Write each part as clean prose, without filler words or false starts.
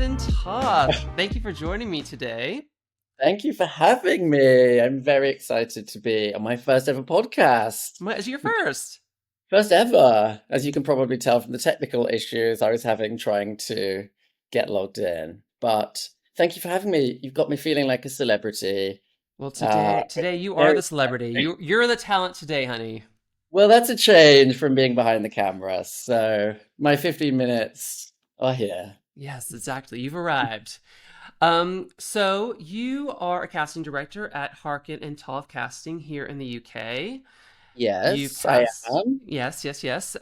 Nathan Toth. Thank you for joining me today. Thank you for having me. I'm very excited to be on my first ever podcast. What is your first? First ever, as you can probably tell from the technical issues I was having trying to get logged in. But thank you for having me. You've got me feeling like a celebrity. Well, Uh, today you are very the celebrity. exciting. You're the talent today, honey. Well, that's a change from being behind the camera. So my 15 minutes are here. Yes, exactly. You've arrived. So you are a casting director at Harkin and Toth Casting here in the UK. You've Yes, I cast, am. yes, yes, yes.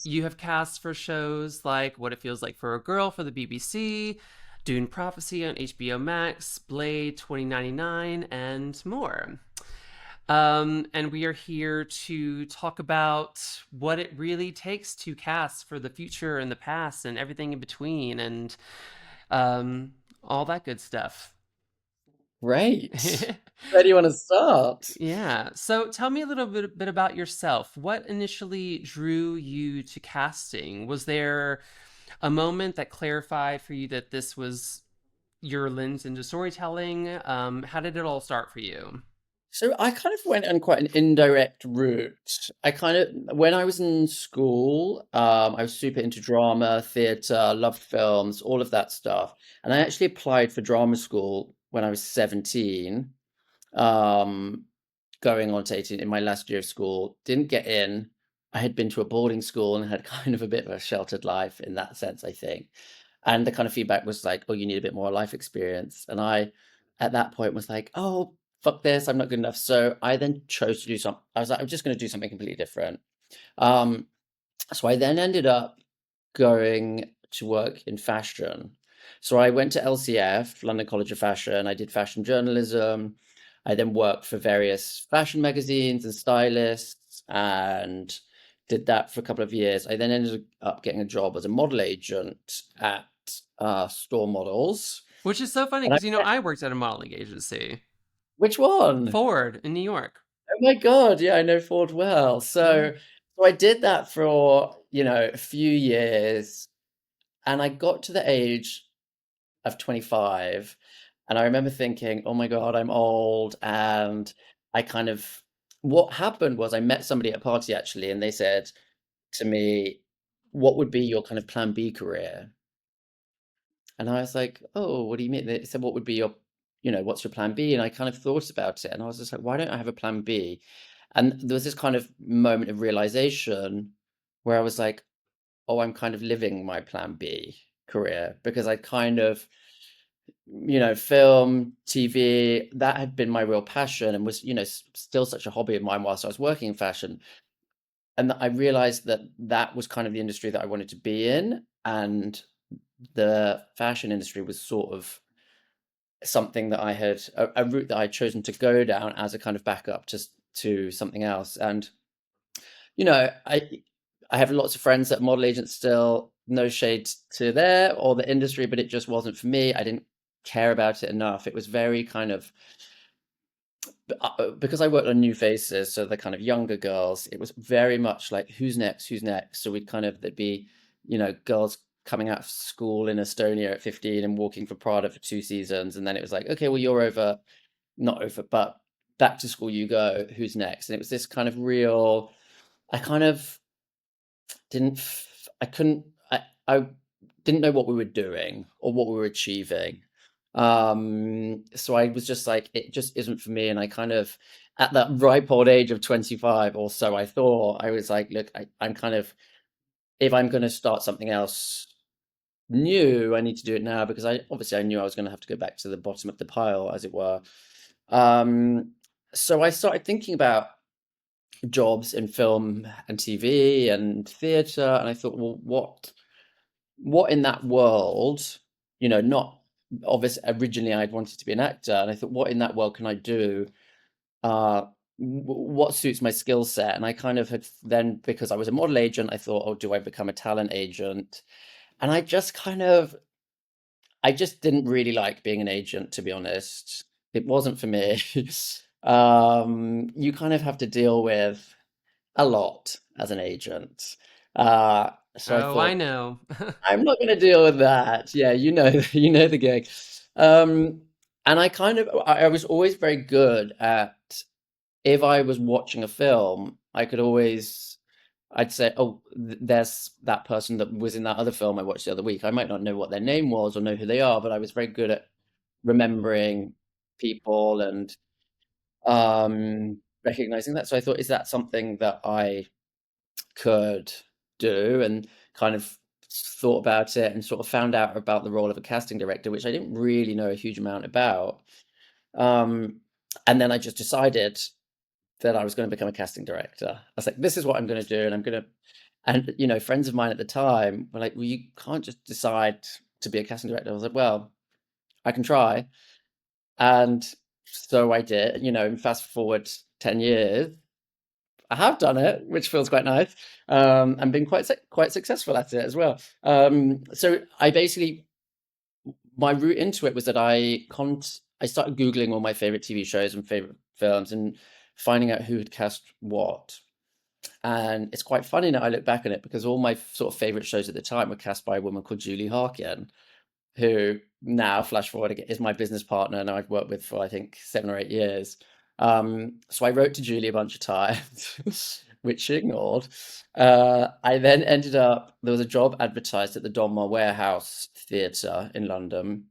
You have cast for shows like What It Feels Like for a Girl for the BBC, Dune Prophecy on HBO Max, Blade 2099, and more. And we are here to talk about what it really takes to cast for the future and the past and everything in between and all that good stuff. Great. Where do you want to start? Yeah. So tell me a little bit about yourself. What initially drew you to casting? Was there a moment that clarified for you that this was your lens into storytelling? How did it all start for you? So I kind of went on quite an indirect route. When I was in school, I was super into drama, theatre, loved films, all of that stuff. And I actually applied for drama school when I was 17, um, going on to 18 in my last year of school. Didn't get in. I had been to a boarding school and had kind of a bit of a sheltered life in that sense, I think. And the kind of feedback was like, oh, you need a bit more life experience. And I, at that point, was like, oh, fuck this, I'm not good enough. So I then chose to do something. I was like, I'm just going to do something completely different. Um, so I then ended up going to work in fashion. So I went to LCF, London College of Fashion. I did fashion journalism. I then worked for various fashion magazines and stylists and did that for a couple of years. I then ended up getting a job as a model agent at Store Models. Which is so funny And I because met, I worked at a modeling agency, which one? Ford in New York. Oh my God, yeah, I know Ford well. Yeah. So I did that for, a few years, and I got to the age of 25, and I remember thinking, oh my God, I'm old. And I kind of, what happened was I met somebody at a party actually, and they said to me, what would be your kind of plan B career? And I was like, oh, what do you mean? They said, what would be what's your plan B? And I kind of thought about it, and I was just like, why don't I have a plan B? And there was this kind of moment of realization where I was like, oh, I'm kind of living my plan B career because I kind of, film, TV, that had been my real passion and was, still such a hobby of mine whilst I was working in fashion. And I realized that that was kind of the industry that I wanted to be in. And the fashion industry was sort of something that a route that I'd chosen to go down as a kind of backup to something else. And you know, I have lots of friends that are model agents still. No shade to there or the industry, but it just wasn't for me. I didn't care about it enough. It was very kind of because I worked on new faces, so the kind of younger girls. It was very much like who's next, who's next. So we'd kind of there'd be, girls coming out of school in Estonia at 15 and walking for Prada for 2 seasons, and then it was like, okay, well you're over, not over, but back to school you go. Who's next? And it was this kind of real. I kind of didn't f- I couldn't I didn't know what we were doing or what we were achieving. So I was just like, it just isn't for me. And I kind of at that ripe old age of 25 or so, I thought I was like, look, I'm kind of if I'm gonna start something else new, I need to do it now because I knew I was gonna have to go back to the bottom of the pile, as it were. Um, so I started thinking about jobs in film and TV and theatre, and I thought, well, what in that world, not obviously originally I'd wanted to be an actor, and I thought, what in that world can I do? Uh, what suits my skill set? And I kind of had then, because I was a model agent, I thought, oh, do I become a talent agent? And I just didn't really like being an agent, to be honest. It wasn't for me. You kind of have to deal with a lot as an agent. So I Oh, I thought, know. I'm not going to deal with that. Yeah, you know, you know the gig. Um, and I was always very good at, if I was watching a film, I'd say, oh, there's that person that was in that other film I watched the other week. I might not know what their name was or know who they are, but I was very good at remembering people and recognizing that. So I thought, is that something that I could do? And kind of thought about it and sort of found out about the role of a casting director, which I didn't really know a huge amount about. Um, and then I just decided that I was going to become a casting director. I was like, this is what I'm going to do, and I'm going to. And friends of mine at the time were like, well, you can't just decide to be a casting director. I was like, well, I can try, and so I did. And fast forward 10 years, I have done it, which feels quite nice, and been quite successful at it as well. So I basically, my route into it was that I started Googling all my favorite TV shows and favorite films and finding out who had cast what. And it's quite funny now I look back on it, because all my sort of favorite shows at the time were cast by a woman called Julie Harkin, who now, flash forward again, is my business partner and I've worked with for, I think, 7 or 8 years. So I wrote to Julie a bunch of times, which she ignored. I then ended up, there was a job advertised at the Donmar Warehouse Theatre in London.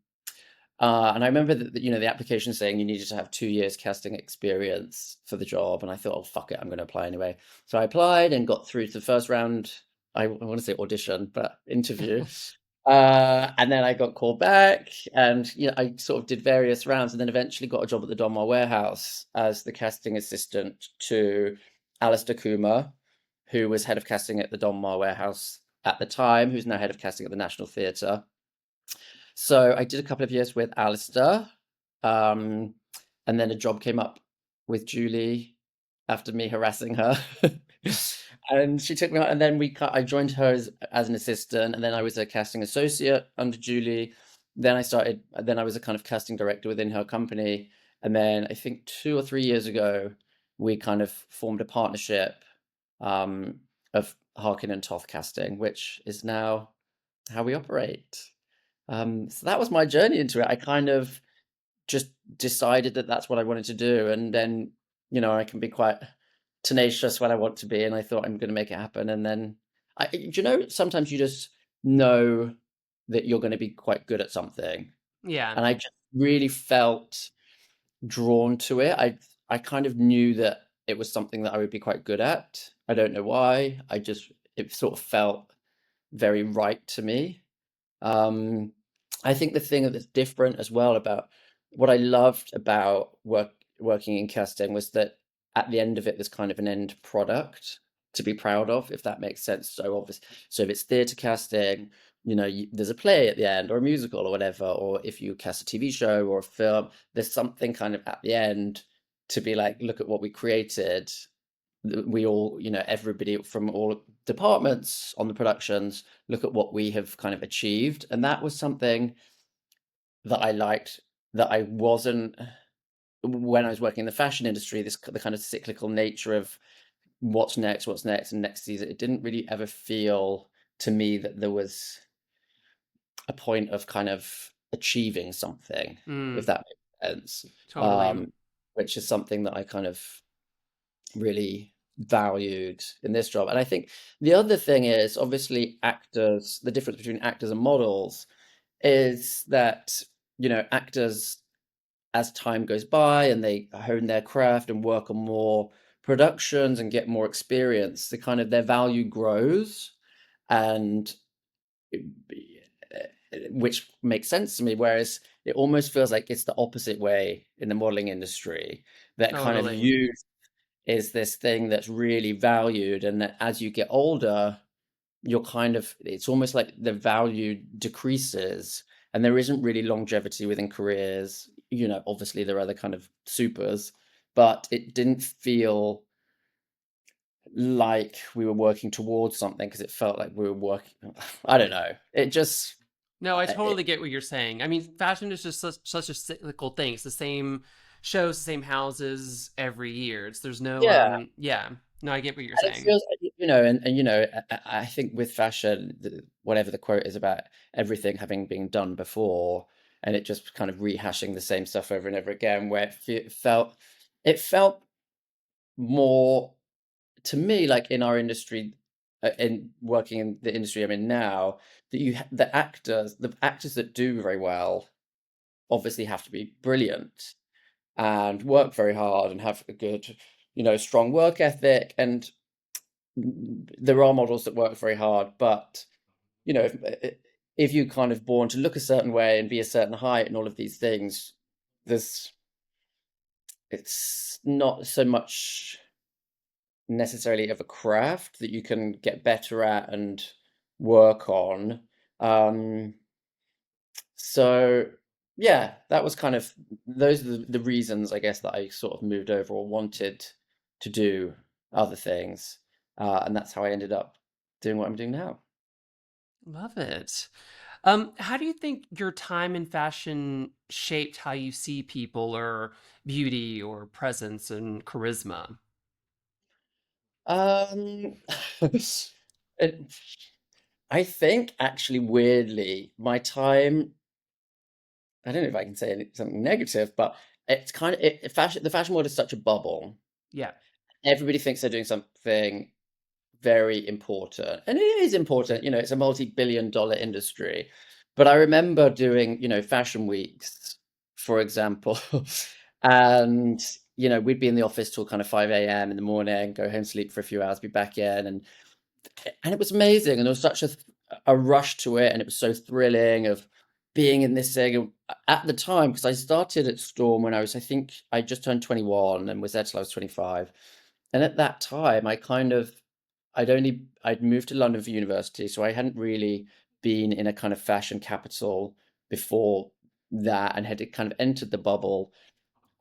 And I remember that, the application saying you needed to have 2 years casting experience for the job. And I thought, oh, fuck it, I'm going to apply anyway. So I applied and got through to the first round. I want to say audition, but interview. And then I got called back, and I sort of did various rounds, and then eventually got a job at the Donmar Warehouse as the casting assistant to Alistair Coomer, who was head of casting at the Donmar Warehouse at the time, who's now head of casting at the National Theatre. So I did a couple of years with Alistair, um, and then a job came up with Julie after me harassing her, and she took me out. And then I joined her as an assistant, and then I was a casting associate under Julie. Then I was a kind of casting director within her company, and then I think 2 or 3 years ago, we kind of formed a partnership of Harkin and Toth Casting, which is now how we operate. So that was my journey into it. I kind of just decided that that's what I wanted to do, and then I can be quite tenacious when I want to be, and I thought I'm going to make it happen. And then sometimes you just know that you're going to be quite good at something, Yeah. and I just really felt drawn to it. I kind of knew that it was something that I would be quite good at. I don't know why. It sort of felt very right to me. Um, I think the thing that's different as well about what I loved about working in casting was that at the end of it, there's kind of an end product to be proud of, if that makes sense. So obviously, so if it's theatre casting, there's a play at the end or a musical or whatever, or if you cast a TV show or a film, there's something kind of at the end to be like, look at what we created. We all, everybody from all departments on the productions, look at what we have kind of achieved. And that was something that I liked, that I wasn't, when I was working in the fashion industry, the kind of cyclical nature of what's next, and next season. It didn't really ever feel to me that there was a point of kind of achieving something, if Mm, that makes sense. totally. Which is something that I kind of really valued in this job. And I think the other thing is, obviously, the difference between actors and models is that, actors, as time goes by and they hone their craft and work on more productions and get more experience, their value grows, and which makes sense to me. Whereas it almost feels like it's the opposite way in the modeling industry, that kind of Totally. youth is this thing that's really valued, and that as you get older, it's almost like the value decreases, and there isn't really longevity within careers. Obviously there are other kind of supers, but it didn't feel like we were working towards something, because it felt like we were working. I don't know. It just, No, I it, totally get what you're saying. I mean, fashion is just such a cyclical thing. It's the same shows, the same houses every year. There's no yeah. yeah. No, I get what you're And it saying. feels and I think with fashion, whatever the quote is about everything having been done before, and it just kind of rehashing the same stuff over and over again, where it felt more to me like in our industry, in working in the industry I'm in now, that the actors that do very well obviously have to be brilliant and work very hard and have a good, strong work ethic. And there are models that work very hard, but if you kind of born to look a certain way and be a certain height and all of these things, there's it's not so much necessarily of a craft that you can get better at and work on. Um, so yeah, that was kind of those are the reasons I guess that I sort of moved over or wanted to do other things. And that's how I ended up doing what I'm doing now. Love it. How do you think your time in fashion shaped how you see people or beauty or presence and charisma? Um, it, I think actually weirdly, my time, I don't know if I can say something negative, but it's kind of fashion. The fashion world is such a bubble. Yeah. Everybody thinks they're doing something very important, and it is important. It's a multi-billion-dollar industry. But I remember doing, fashion weeks, for example, and we'd be in the office till kind of 5 a.m. in the morning, go home, sleep for a few hours, be back in, and it was amazing, and there was such a rush to it, and it was so thrilling of being in this thing. And at the time, because I started at Storm when I think I just turned 21 and was there till I was 25. And at that time, I'd moved to London for university, so I hadn't really been in a kind of fashion capital before that, and had kind of entered the bubble.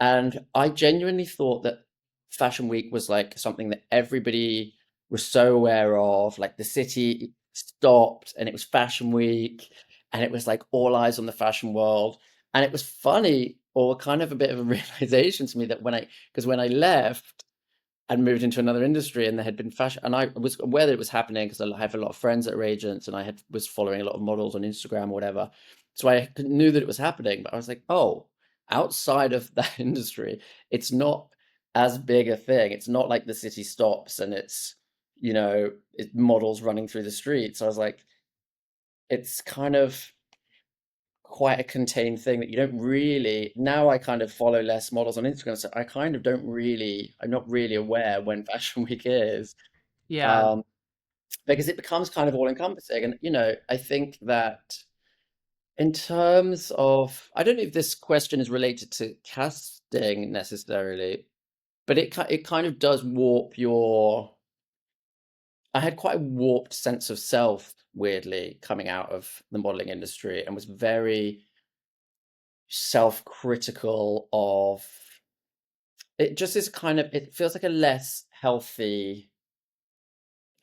And I genuinely thought that Fashion Week was like something that everybody was so aware of. Like the city stopped and it was Fashion Week, and it was like all eyes on the fashion world. And it was funny, or kind of a bit of a realization to me, that because when I left, and moved into another industry, and there had been fashion, and I was aware that it was happening because I have a lot of friends that are agents, and was following a lot of models on Instagram or whatever, so I knew that it was happening. But I was like, oh, outside of that industry, it's not as big a thing. It's not like the city stops and it's models running through the streets. I was like, it's kind of quite a contained thing that you don't really. Now I kind of follow less models on Instagram, so I kind of don't really, I'm not really aware when Fashion Week is, Yeah. um, because it becomes kind of all encompassing. And I think that in terms of, I don't know if this question is related to casting necessarily, but it kind of does warp your. I had quite a warped sense of self, weirdly, coming out of the modeling industry, and was very self-critical of it. Just is kind of, it feels like a less healthy,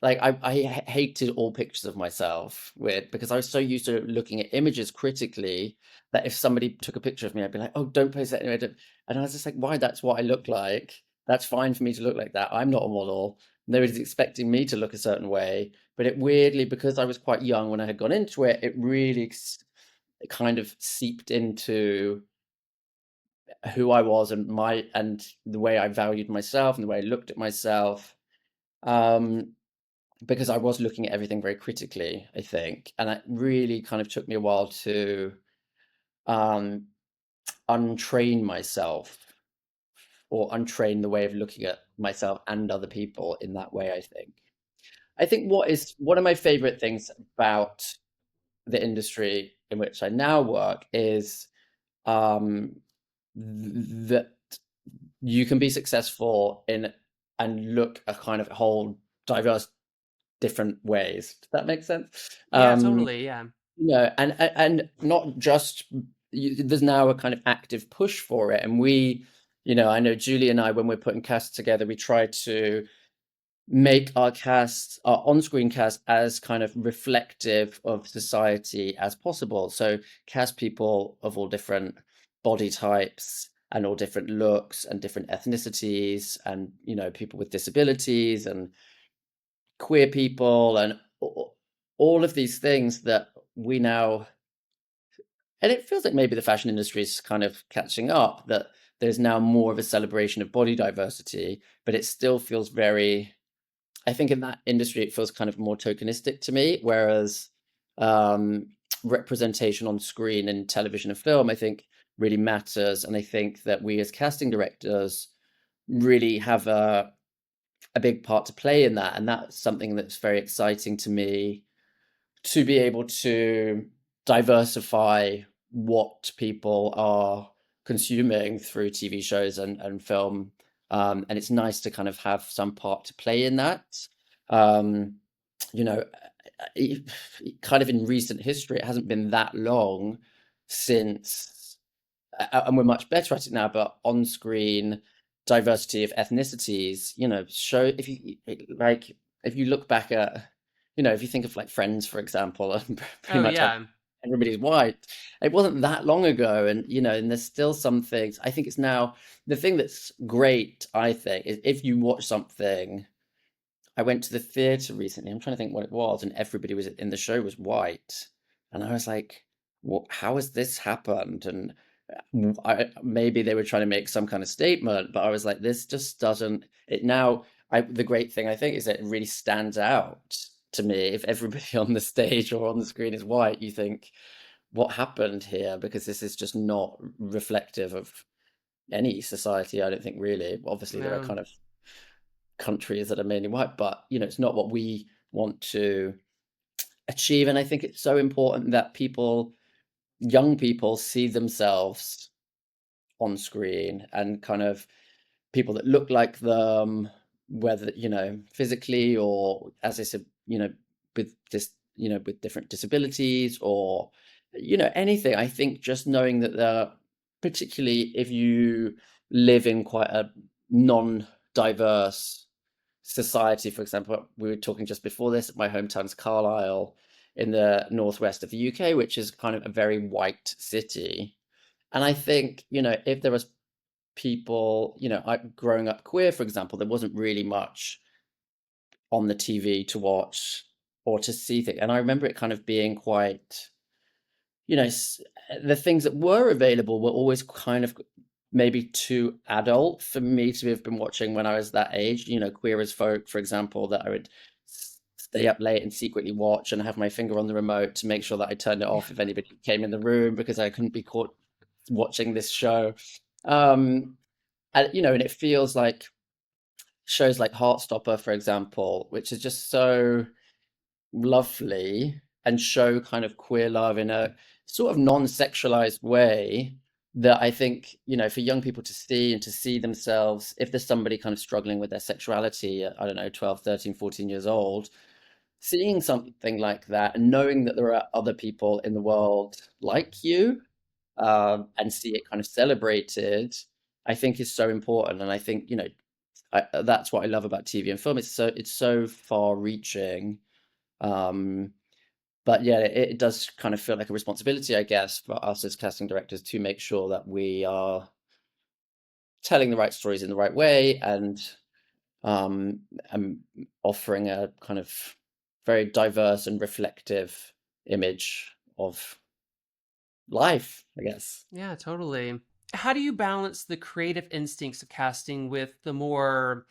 like I hated all pictures of myself, weird, because I was so used to looking at images critically, that if somebody took a picture of me, I'd be like, oh, don't post that anyway. And I was just like, why? That's what I look like. That's fine for me to look like that. I'm not a model. Nobody's expecting me to look a certain way. But it weirdly, because I was quite young when I had gone into it, it really it kind of seeped into who I was, and the way I valued myself and the way I looked at myself. Um, because I was looking at everything very critically, I think, and it really kind of took me a while to um, untrain myself, or untrain the way of looking at myself and other people in that way. I think one of my favorite things about the industry in which I now work is um, that you can be successful in and look a kind of whole diverse different ways. Does that make sense? Yeah, totally. Yeah. And not just there's now a kind of active push for it, and I know Julie and I, when we're putting casts together, we try to make our casts, our on-screen cast, as kind of reflective of society as possible. So cast people of all different body types and all different looks and different ethnicities, and people with disabilities, and queer people and all of these things that we now, and it feels like maybe the fashion industry is kind of catching up, that there's now more of a celebration of body diversity, but it still feels very, I think in that industry, it feels kind of more tokenistic to me, whereas um, representation on screen in television and film, I think, really matters. And I think that we as casting directors really have a big part to play in that. And that's something that's very exciting to me, to be able to diversify what people are consuming through TV shows and film. And it's nice to kind of have some part to play in that. Um, you know, kind of in recent history, it hasn't been that long since, and we're much better at it now, but on screen diversity of ethnicities, show, if you like, if you look back at, if you think of like Friends, for example, and pretty Oh much yeah. everybody's white. It wasn't that long ago, and and there's still some things. I think it's now, the thing that's great, I think, is if you watch something. I went to the theater recently. I'm trying to think what it was, and everybody was in the show was white, and I was like, "What? How has this happened?" And maybe they were trying to make some kind of statement, but I was like, "This just doesn't." It now. The great thing I think is that it really stands out to me. If everybody on the stage or on the screen is white, you think, "What happened here?" Because this is just not reflective of any society. I don't think really. Obviously, there are No. kind of countries that are mainly white, but it's not what we want to achieve. And I think it's so important that young people, see themselves on screen, and kind of people that look like them, whether physically, or as I said, with just with different disabilities, or anything. I think just knowing that particularly if you live in quite a non-diverse society. For example, we were talking just before this, my hometown's Carlisle in the northwest of the UK, which is kind of a very white city. And I think, if there was people, growing up queer, for example, there wasn't really much on the TV to watch or to see things. And I remember it kind of being quite, you know, s- the things that were available were always kind of maybe too adult for me to have been watching when I was that age. Queer as Folk, for example, that I would stay up late and secretly watch and have my finger on the remote to make sure that I turned it off if anybody came in the room, because I couldn't be caught watching this show. Um, and it feels like shows like Heartstopper, for example, which is just so lovely and show kind of queer love in a sort of non-sexualized way, that I think, for young people to see and to see themselves, if there's somebody kind of struggling with their sexuality at, I don't know, 12, 13, 14 years old, seeing something like that and knowing that there are other people in the world like you, and see it kind of celebrated, I think is so important. And I think, that's what I love about TV and film. It's so far reaching. Um, but yeah, it does kind of feel like a responsibility, I guess, for us as casting directors to make sure that we are telling the right stories in the right way, um, and offering a kind of very diverse and reflective image of life, I guess. Yeah, totally. How do you balance the creative instincts of casting with the more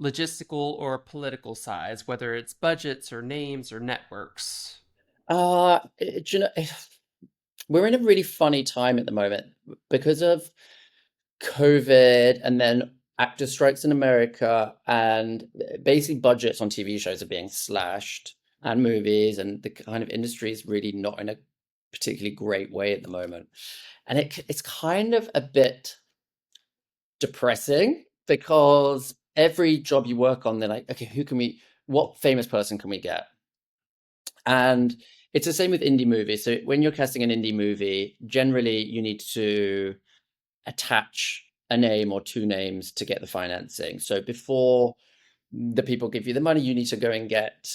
logistical or political sides, whether it's budgets or names or networks? Do you know, we're in a really funny time at the moment because of COVID, and then actor strikes in America, and basically budgets on TV shows are being slashed, and movies, and the kind of industry is really not in a particularly great way at the moment. And it's kind of a bit depressing, because every job you work on, they're like, okay, what famous person can we get? And it's the same with indie movies. So when you're casting an indie movie, generally you need to attach a name or two names to get the financing. So before the people give you the money, you need to go and get,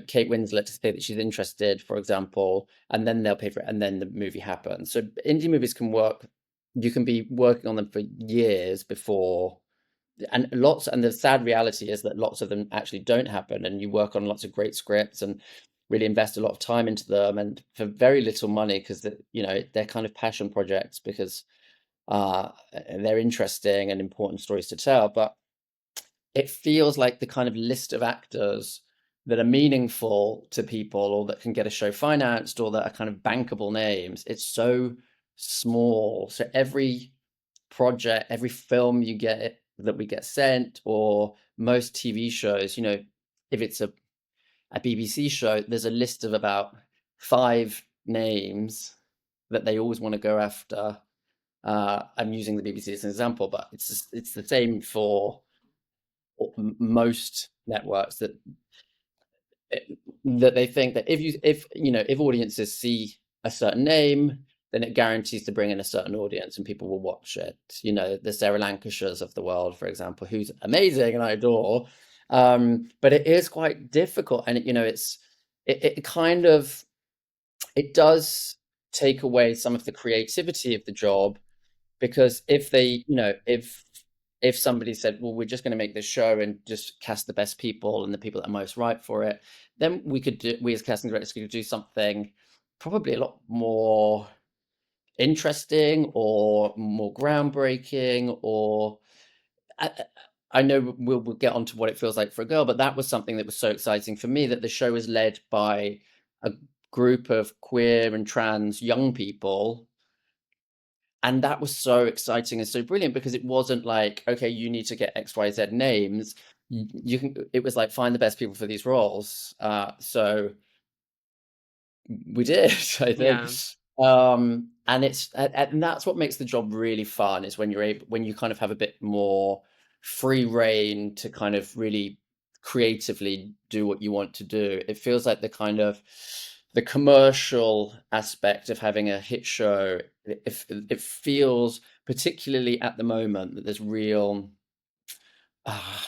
Kate Winslet to say that she's interested, for example, and then they'll pay for it, and then the movie happens. So indie movies can work. You can be working on them for years before and the sad reality is that lots of them actually don't happen, and you work on lots of great scripts and really invest a lot of time into them and for very little money because they're kind of passion projects because uh they're interesting and important stories to tell, but it feels like the kind of list of actors that are meaningful to people or that can get a show financed or that are kind of bankable names, it's so small. So every project, every film you get that we get sent, or most TV shows, if it's a BBC show, there's a list of about 5 names that they always want to go after. I'm using the BBC as an example, but it's the same for most networks that they think that if audiences see a certain name, then it guarantees to bring in a certain audience and people will watch it. The Sarah Lancashires of the world, for example, who's amazing and I adore. But it is quite difficult, and it kind of it does take away some of the creativity of the job because if somebody said, well, we're just going to make this show and just cast the best people and the people that are most right for it, then we as casting directors could do something probably a lot more interesting or more groundbreaking. Or I, I know we'll get onto what it feels like for a girl, but that was something that was so exciting for me, that the show was led by a group of queer and trans young people, and that was so exciting and so brilliant because it wasn't like, okay, you need to get XYZ names. You can, it was like, find the best people for these roles. So we did, I think. Yeah. And that's what makes the job really fun, is when you kind of have a bit more free reign to kind of really creatively do what you want to do. It feels like the commercial aspect of having a hit show. It feels, particularly at the moment, that there's real uh,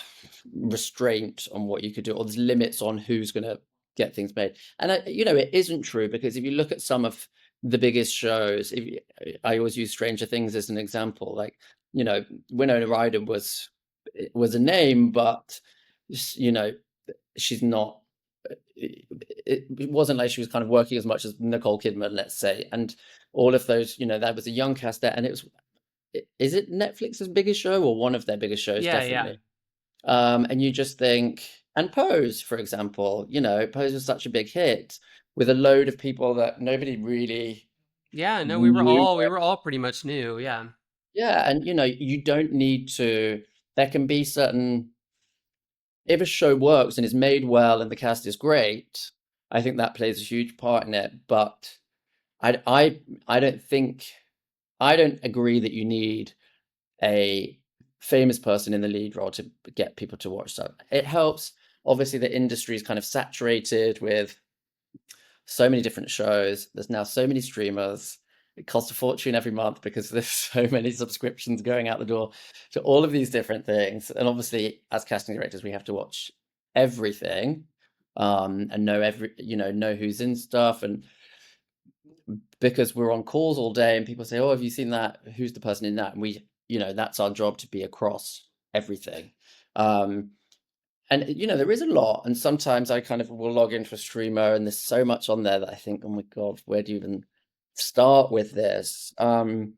restraint on what you could do, or there's limits on who's going to get things made. And it isn't true, because if you look at some of the biggest shows, I always use Stranger Things as an example. Like, Winona Ryder was a name, but you know, she's not. It wasn't like she was kind of working as much as Nicole Kidman, let's say, and all of those. That was a young cast there, and it was. Is it Netflix's biggest show or one of their biggest shows? Yeah, yeah. Definitely. And you just think, and Pose, for example, Pose was such a big hit with a load of people that nobody really Yeah, no, knew. we were all pretty much new. Yeah. Yeah, and you don't need to. There can be certain. If a show works and is made well and the cast is great, I think that plays a huge part in it. But I I I don't think I don't agree that you need a famous person in the lead role to get people to watch. So it helps. Obviously, the industry is kind of saturated with so many different shows. There's now so many streamers. It costs a fortune every month because there's so many subscriptions going out the door to all of these different things. And obviously, as casting directors, we have to watch everything, and know who's in stuff. And because we're on calls all day and people say, oh, have you seen that? Who's the person in that? And that's our job, to be across everything. Um, and there is a lot, and sometimes I kind of will log into a streamer and there's so much on there that I think, oh my God, where do you even start with this? And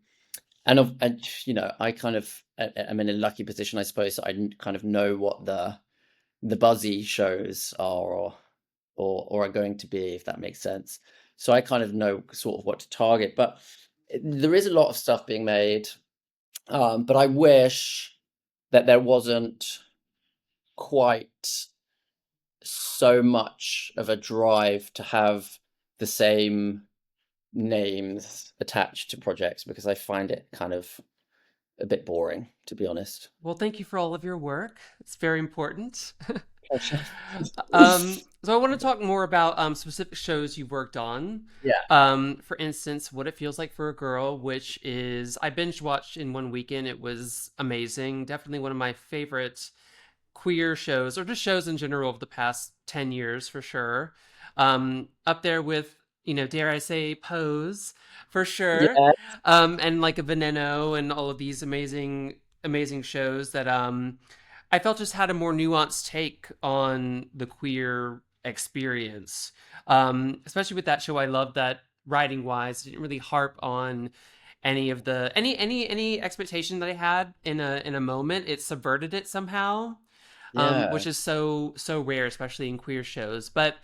I kind of am in a lucky position, I suppose, that I kind of know what the buzzy shows are, or are going to be, if that makes sense. So I kind of know sort of what to target, but there is a lot of stuff being made. But I wish that there wasn't quite so much of a drive to have the same names attached to projects, because I find it kind of a bit boring, to be honest. Well, thank you for all of your work. It's very important. Pleasure. So I want to talk more about specific shows you've worked on. Yeah. For instance, What It Feels Like for a Girl, which is I binge watched in one weekend. It was amazing. Definitely one of my favorite queer shows, or just shows in general, of the past 10 years for sure. Up there with, dare I say, Pose for sure. Yeah. And like a Veneno and all of these amazing amazing shows that I felt just had a more nuanced take on the queer experience. Especially with that show, I loved that writing wise, it didn't really harp on any of the any expectation that I had in a moment. It subverted it somehow, which Yeah. is so rare, especially in queer shows. But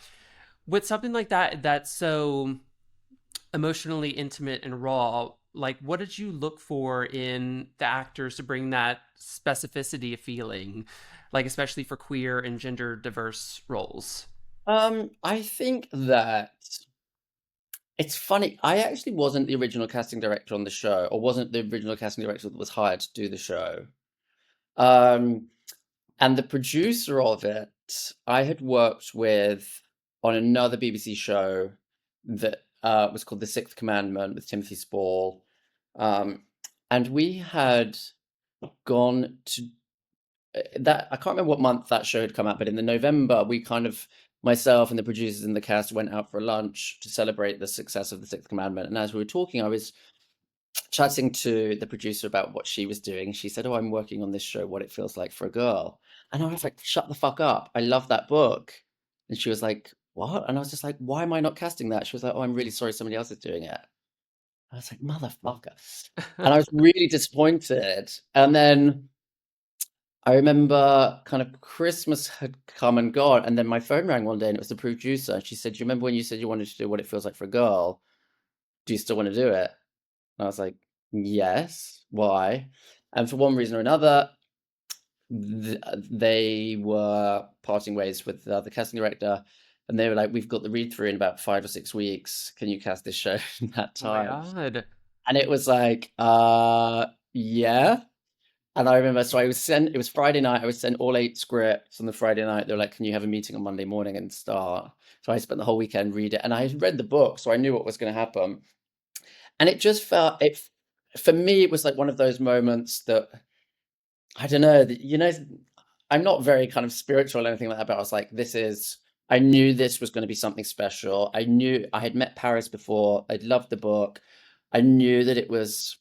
with something like that, that's so emotionally intimate and raw, like what did you look for in the actors to bring that specificity of feeling, like especially for queer and gender diverse roles? I think that it's funny. I actually wasn't the original casting director on the show, or wasn't the original casting director that was hired to do the show. Um, and the producer of it, I had worked with on another BBC show that was called The Sixth Commandment with Timothy Spall. Um, and we had gone to that I can't remember what month that show had come out, but in the November, we kind of myself and the producers and the cast went out for lunch to celebrate the success of the Sixth Commandment. And as we were talking, I was chatting to the producer about what she was doing. She said, "Oh, I'm working on this show, What It Feels Like for a Girl." And I was like, "Shut the fuck up. I love that book." And she was like, "What?" And I was just like, "Why am I not casting that?" She was like, "Oh, I'm really sorry somebody else is doing it." I was like, "Motherfucker." And I was really disappointed. And then I remember kind of Christmas had come and gone, and then my phone rang one day and it was the producer. And she said, "Do you remember when you said you wanted to do What It Feels Like for a Girl? Do you still want to do it?" And I was like, "Yes. Why?" And for one reason or another, they were parting ways with the casting director, and they were like, "We've got the read through in about 5 or 6 weeks. Can you cast this show in that Oh my time?" god. And it was like, yeah. And I remember, so I was sent, it was Friday night, I was sent all 8 scripts on the Friday night. They were like, "Can you have a meeting on Monday morning and start?" So I spent the whole weekend read it, and I had read the book, so I knew what was going to happen. And it just felt, for me, it was like one of those moments that, I don't know, I'm not very kind of spiritual or anything like that, but I was like, I knew this was going to be something special. I knew I had met Paris before. I'd loved the book. I knew that it was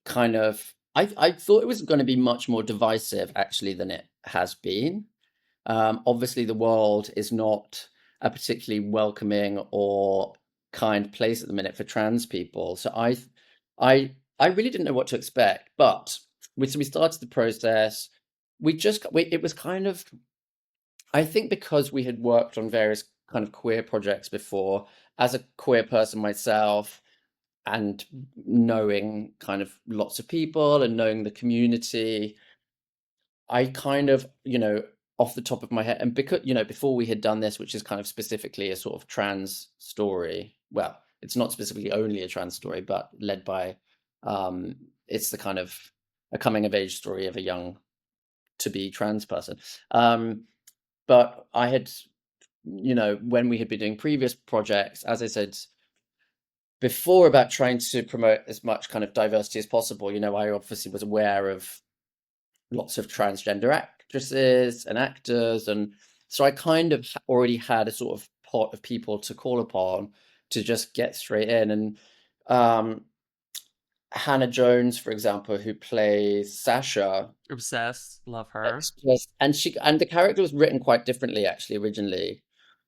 kind of I thought it was going to be much more divisive actually than it has been. Obviously, the world is not a particularly welcoming or kind place at the minute for trans people. So I really didn't know what to expect. But so we started the process. It was kind of, I think, because we had worked on various kind of queer projects before, as a queer person myself, and knowing kind of lots of people and knowing the community, I kind of, off the top of my head, and because, before we had done this, which is kind of specifically a sort of trans story, well, it's not specifically only a trans story, but led by, um, it's the kind of a coming of age story of a young to be trans person. Um, but I had, when we had been doing previous projects, as I said before about trying to promote as much kind of diversity as possible, I obviously was aware of lots of transgender actresses and actors, and so I kind of already had a sort of pot of people to call upon to just get straight in. And um, Hannah Jones, for example, who plays Sasha, Obsessed, love her. and the character was written quite differently actually originally.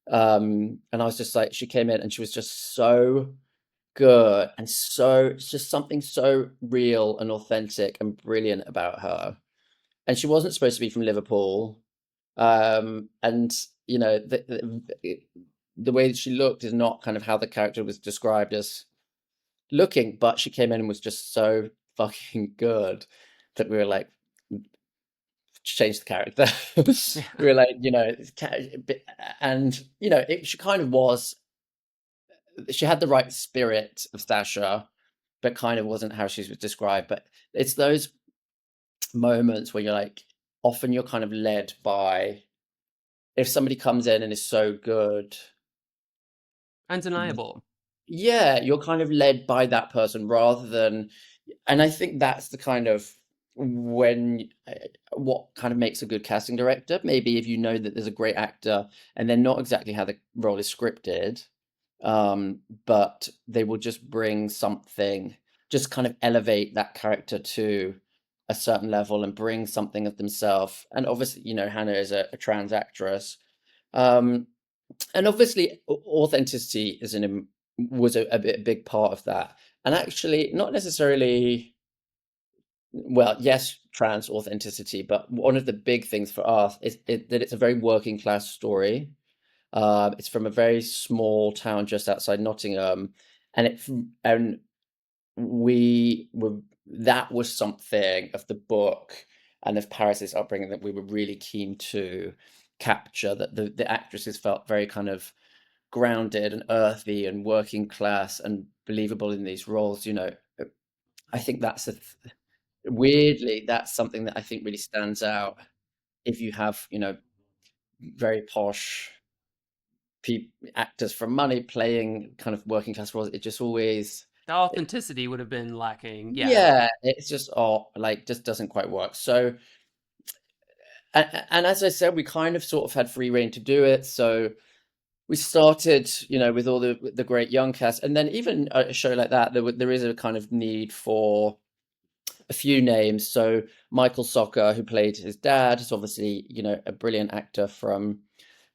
And I was just like, she came in and she was just so good, and so it's just something so real and authentic and brilliant about her. And she wasn't supposed to be from Liverpool. And the way that she looked is not kind of how the character was described as looking, but she came in and was just so fucking good that we were like, change the character. We were like, and she kind of was, she had the right spirit of Stasha, but kind of wasn't how she was described. But it's those moments where you're like, often you're kind of led by, if somebody comes in and is so good, Undeniable. yeah, you're kind of led by that person rather than, and I think that's the kind of, when what kind of makes a good casting director. Maybe if you know that there's a great actor and they're not exactly how the role is scripted, but they will just bring something, just kind of elevate that character to a certain level and bring something of themselves. And obviously, Hannah is a trans actress. Um, and obviously, authenticity was a big part of that. And actually, not necessarily, well, yes, trans authenticity, but one of the big things for us is that it's a very working class story. It's from a very small town just outside Nottingham, and we were that was something of the book and of Paris's upbringing that we were really keen to capture. That the actresses felt very kind of grounded and earthy and working class and believable in these roles. I think weirdly that's something that I think really stands out if you have very posh actors from money playing kind of working class roles. It just always, The authenticity would have been lacking. Yeah. yeah, it's just like just doesn't quite work. So, and as I said, we kind of sort of had free reign to do it. So we started, with all the great young cast, and then even a show like that, there is a kind of need for a few names. So Michael Socker, who played his dad, is obviously, a brilliant actor from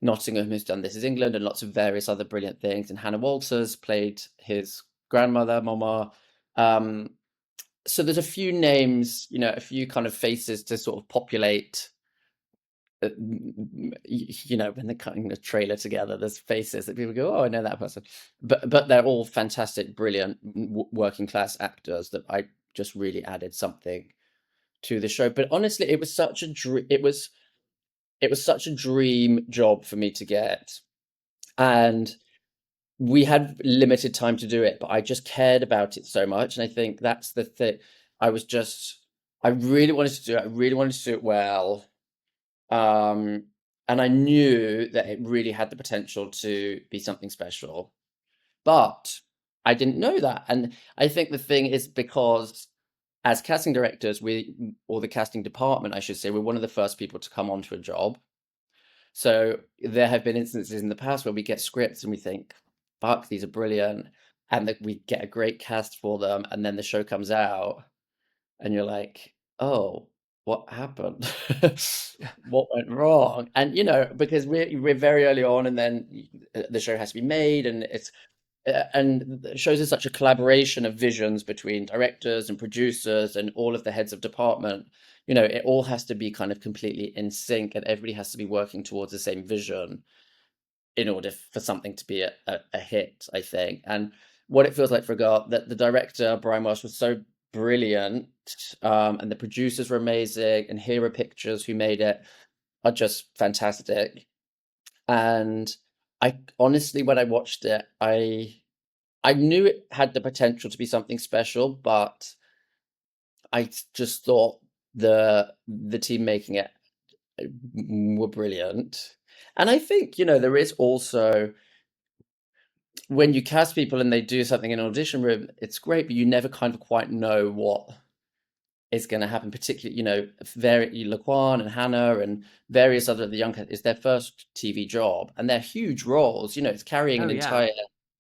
Nottingham who's done This Is England and lots of various other brilliant things. And Hannah Walters played his grandmother, Mama. Um, so there's a few names, a few kind of faces to sort of populate. When they're cutting the trailer together, there's faces that people go, "Oh, I know that person," but they're all fantastic, brilliant working class actors that I just really added something to the show. But honestly, it was such a it was such a dream job for me to get, and we had limited time to do it, but I just cared about it so much, and I think that's the thing. I really wanted to do it. I really wanted to do it well. Um, and I knew that it really had the potential to be something special, but I didn't know that. And I think the thing is because as casting directors, or the casting department, I should say, we're one of the first people to come onto a job. So there have been instances in the past where we get scripts and we think, fuck, these are brilliant. And that we get a great cast for them. And then the show comes out and you're like, oh, what happened? What went wrong? And because we're very early on, and then the show has to be made, and the shows is such a collaboration of visions between directors and producers and all of the heads of department. It all has to be kind of completely in sync, and everybody has to be working towards the same vision in order for something to be a hit, I think. And what it feels like for a girl, that the director Brian Welsh was so brilliant, and the producers were amazing, and Hera Pictures, who made it, are just fantastic. And I honestly, when I watched it, I knew it had the potential to be something special, but I just thought the team making it were brilliant. And I think, there is also, when you cast people and they do something in an audition room, it's great, but you never kind of quite know what is going to happen. Particularly, Laquan and Hannah and various other of the young cast, it's their first TV job, and they're huge roles. It's carrying Oh an yeah. entire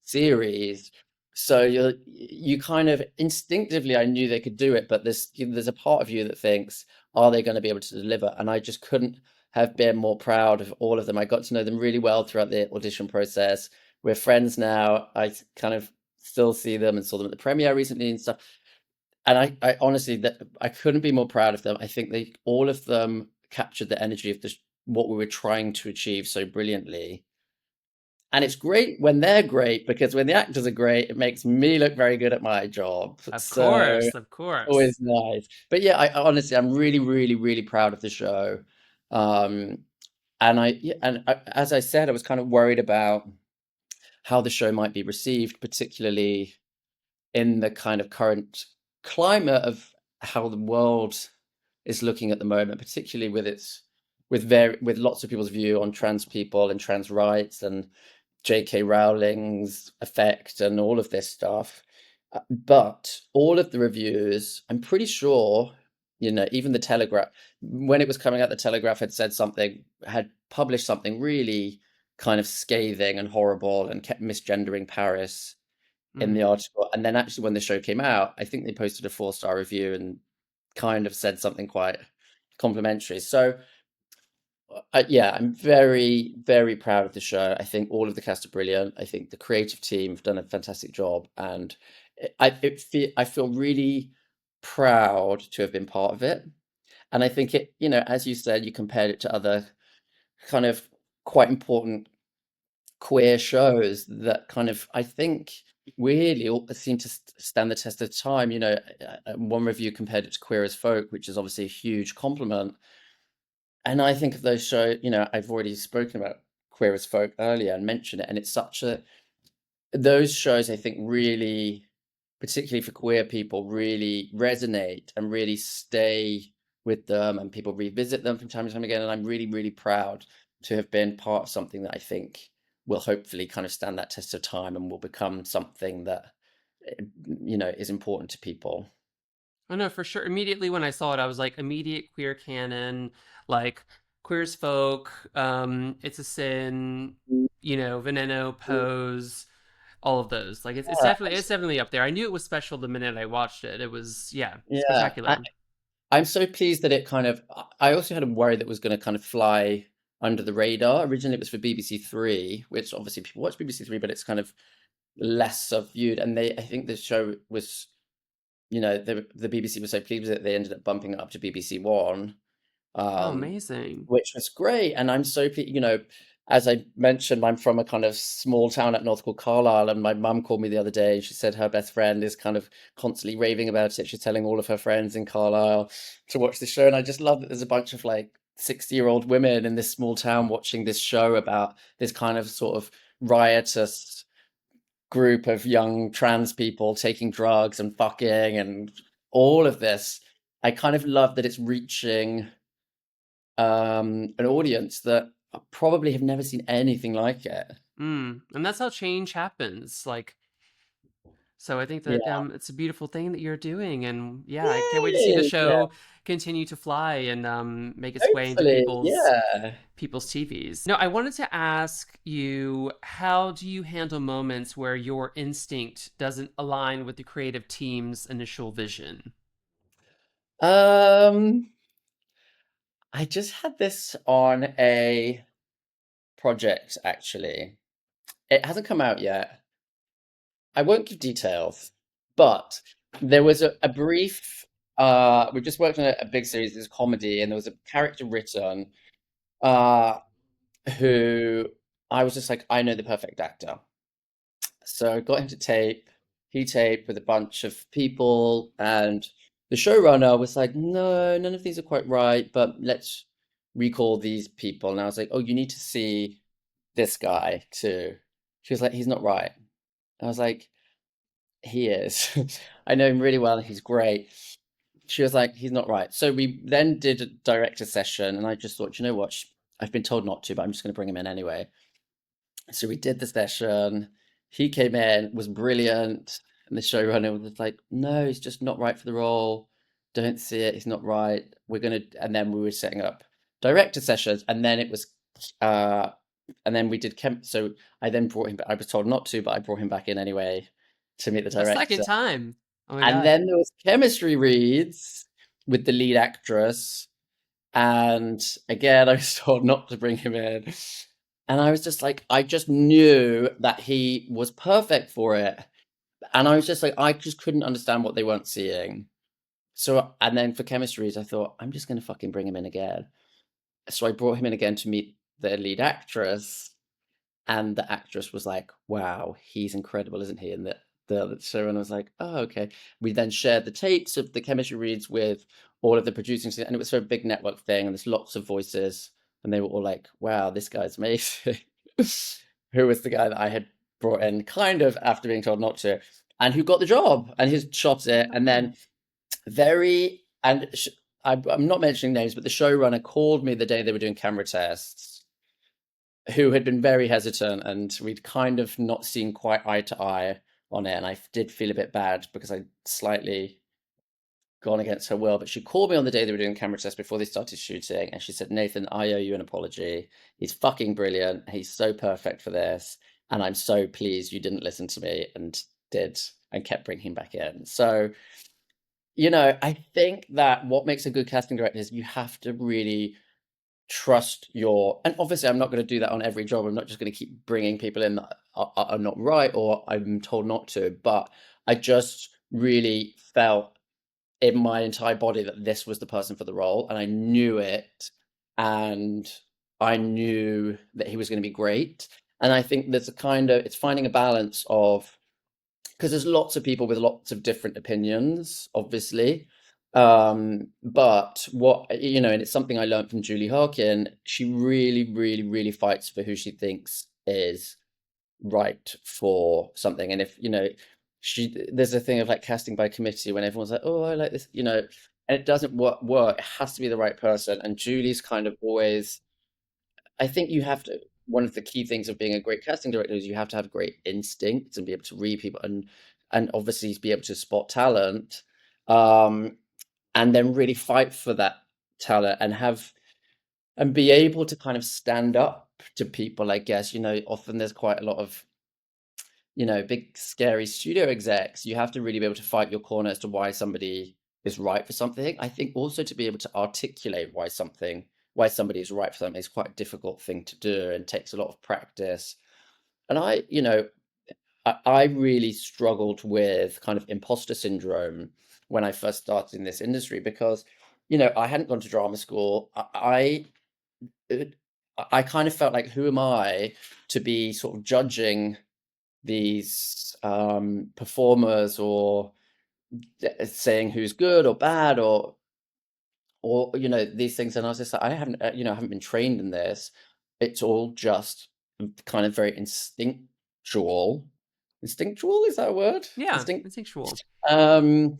series. So you kind of instinctively, I knew they could do it, but there's a part of you that thinks, are they going to be able to deliver? And I just couldn't have been more proud of all of them. I got to know them really well throughout the audition process. We're friends now. I kind of still see them and saw them at the premiere recently and stuff. And I honestly, that I couldn't be more proud of them. I think all of them captured the energy of what we were trying to achieve so brilliantly. And it's great when they're great, because when the actors are great, it makes me look very good at my job. Of So course. it's Of course. always nice. But yeah, honestly, I'm really, really, really proud of the show. Um, as I said, I was kind of worried about how the show might be received, particularly in the kind of current climate of how the world is looking at the moment, particularly with lots of people's view on trans people and trans rights and J.K. Rowling's effect and all of this stuff. But all of the reviews, I'm pretty sure, even the Telegraph, when it was coming out, the Telegraph had published something really kind of scathing and horrible and kept misgendering Paris in the Mm. article. And then actually when the show came out, I think they posted a 4-star review, and kind of said something quite complimentary. So yeah, I'm very, very proud of the show. I think all of the cast are brilliant. I think the creative team have done a fantastic job, and I feel really proud to have been part of it. And I think it, as you said, you compared it to other kind of quite important queer shows that kind of, I think, really all seem to stand the test of time. One review compared it to Queer as Folk, which is obviously a huge compliment. And I think of those shows, I've already spoken about Queer as Folk earlier and mentioned it, and it's such a those shows I think really, particularly for queer people, really resonate and really stay with them, and people revisit them from time to time again. And I'm really, really proud to have been part of something that I think will hopefully kind of stand that test of time and will become something that is important to people. Oh no, for sure. Immediately when I saw it, I was like, immediate queer canon, like Queer as Folk, It's a Sin, Veneno, Pose, all of those. Like it's Yeah, definitely it's definitely up there. I knew it was special the minute I watched it. It was, yeah, yeah. spectacular. I'm so pleased that it kind of. I also had a worry that it was going to kind of fly under the radar. Originally, it was for BBC Three, which obviously people watch BBC Three, but it's kind of less of viewed. And I think the show was, the BBC was so pleased with it, they ended up bumping it up to BBC One, Oh, um, amazing. which was great. And I'm so pleased, as I mentioned, I'm from a kind of small town up north called Carlisle, and my mum called me the other day. She said her best friend is kind of constantly raving about it. She's telling all of her friends in Carlisle to watch the show. And I just love that there's a bunch of like 60-year-old women in this small town watching this show about this kind of sort of riotous group of young trans people taking drugs and fucking and all of this. I kind of love that it's reaching an audience that probably have never seen anything like it. And that's how change happens. Like, so I think that Yeah, it's a beautiful thing that you're doing, and yeah, I can't yeah, wait to see it the is. Yeah, show continue to fly and make its way into hopefully, yeah. people's TVs. No, I wanted to ask you, how do you handle moments where your instinct doesn't align with the creative team's initial vision? Um, I just had this on a project actually. It hasn't come out yet. I won't give details, but there was a brief. We just worked on a big series, this comedy, and there was a character written uh, who I was just like, I know the perfect actor. So I got him to tape. He taped with a bunch of people, and the showrunner was like, no, none of these are quite right, but let's recall these people. And I was like, oh, you need to see this guy too. She was like, he's not right. I was like, he is. I know him really well, and he's great. She was like, he's not right. So we then did a director session, and I just thought, you know what? I've been told not to, but I'm just going to bring him in anyway. So we did the session. He came in, was brilliant, and the showrunner was like, no, he's just not right for the role. Don't see it. He's not right. And then we were setting up director sessions, and then it was, uh, and then we did So I then brought him. I was told not to, but I brought him back in anyway to meet the A second director. time. Oh my And god. then there was chemistry reads with the lead actress. And again, I was told not to bring him in. And I was just like, I just knew that he was perfect for it. And I was just like, I just couldn't understand what they weren't seeing. So, and then for chemistries, I thought, I'm just going to fucking bring him in again. So I brought him in again to meet the lead actress. And the actress was like, wow, he's incredible, isn't he? And the showrunner was like, oh, okay. We then shared the tapes of the chemistry reads with all of the producing, and it was for a big network thing, and there's lots of voices, and they were all like, wow, this guy's amazing. Who was the guy that I had brought in kind of after being told not to, and who got the job, and he shot it, and Oh. then very, and I'm not mentioning names, but the showrunner called me the day they were doing camera tests, who had been very hesitant, and we'd kind of not seen quite eye to eye on it. And I did feel a bit bad because I'd slightly gone against her will. But she called me on the day they were doing camera tests before they started shooting, and she said, Nathan, I owe you an apology. He's fucking brilliant. He's so perfect for this. And I'm so pleased you didn't listen to me and did and kept bringing him back in. So I think that what makes a good casting director is you have to really trust and obviously I'm not going to do that on every job. I'm not just going to keep bringing people in that are not right or I'm told not to, but I just really felt in my entire body that this was the person for the role, and I knew it, and I knew that he was going to be great. And I think there's a kind of it's finding a balance of because there's lots of people with lots of different opinions, obviously. But and it's something I learned from Julie Harkin. She really, really, really fights for who she thinks is right for something. And if, there's a thing of like casting by committee when everyone's like, oh, I like this, and it doesn't work. It has to be the right person. And Julie's kind of always, I think you have to, one of the key things of being a great casting director is you have to have great instincts and be able to read people and obviously be able to spot talent, um, and then really fight for that talent and be able to kind of stand up to people, I guess. Often there's quite a lot of big scary studio execs. You have to really be able to fight your corner as to why somebody is right for something. I think also to be able to articulate why somebody is right for something is quite a difficult thing to do and takes a lot of practice. And I really struggled with kind of imposter syndrome when I first started in this industry because, I hadn't gone to drama school. I kind of felt like, who am I to be sort of judging these performers or saying who's good or bad or these things. And I was just like, I haven't been trained in this. It's all just kind of very instinctual, is that a word? Yeah, Instinct. instinctual. um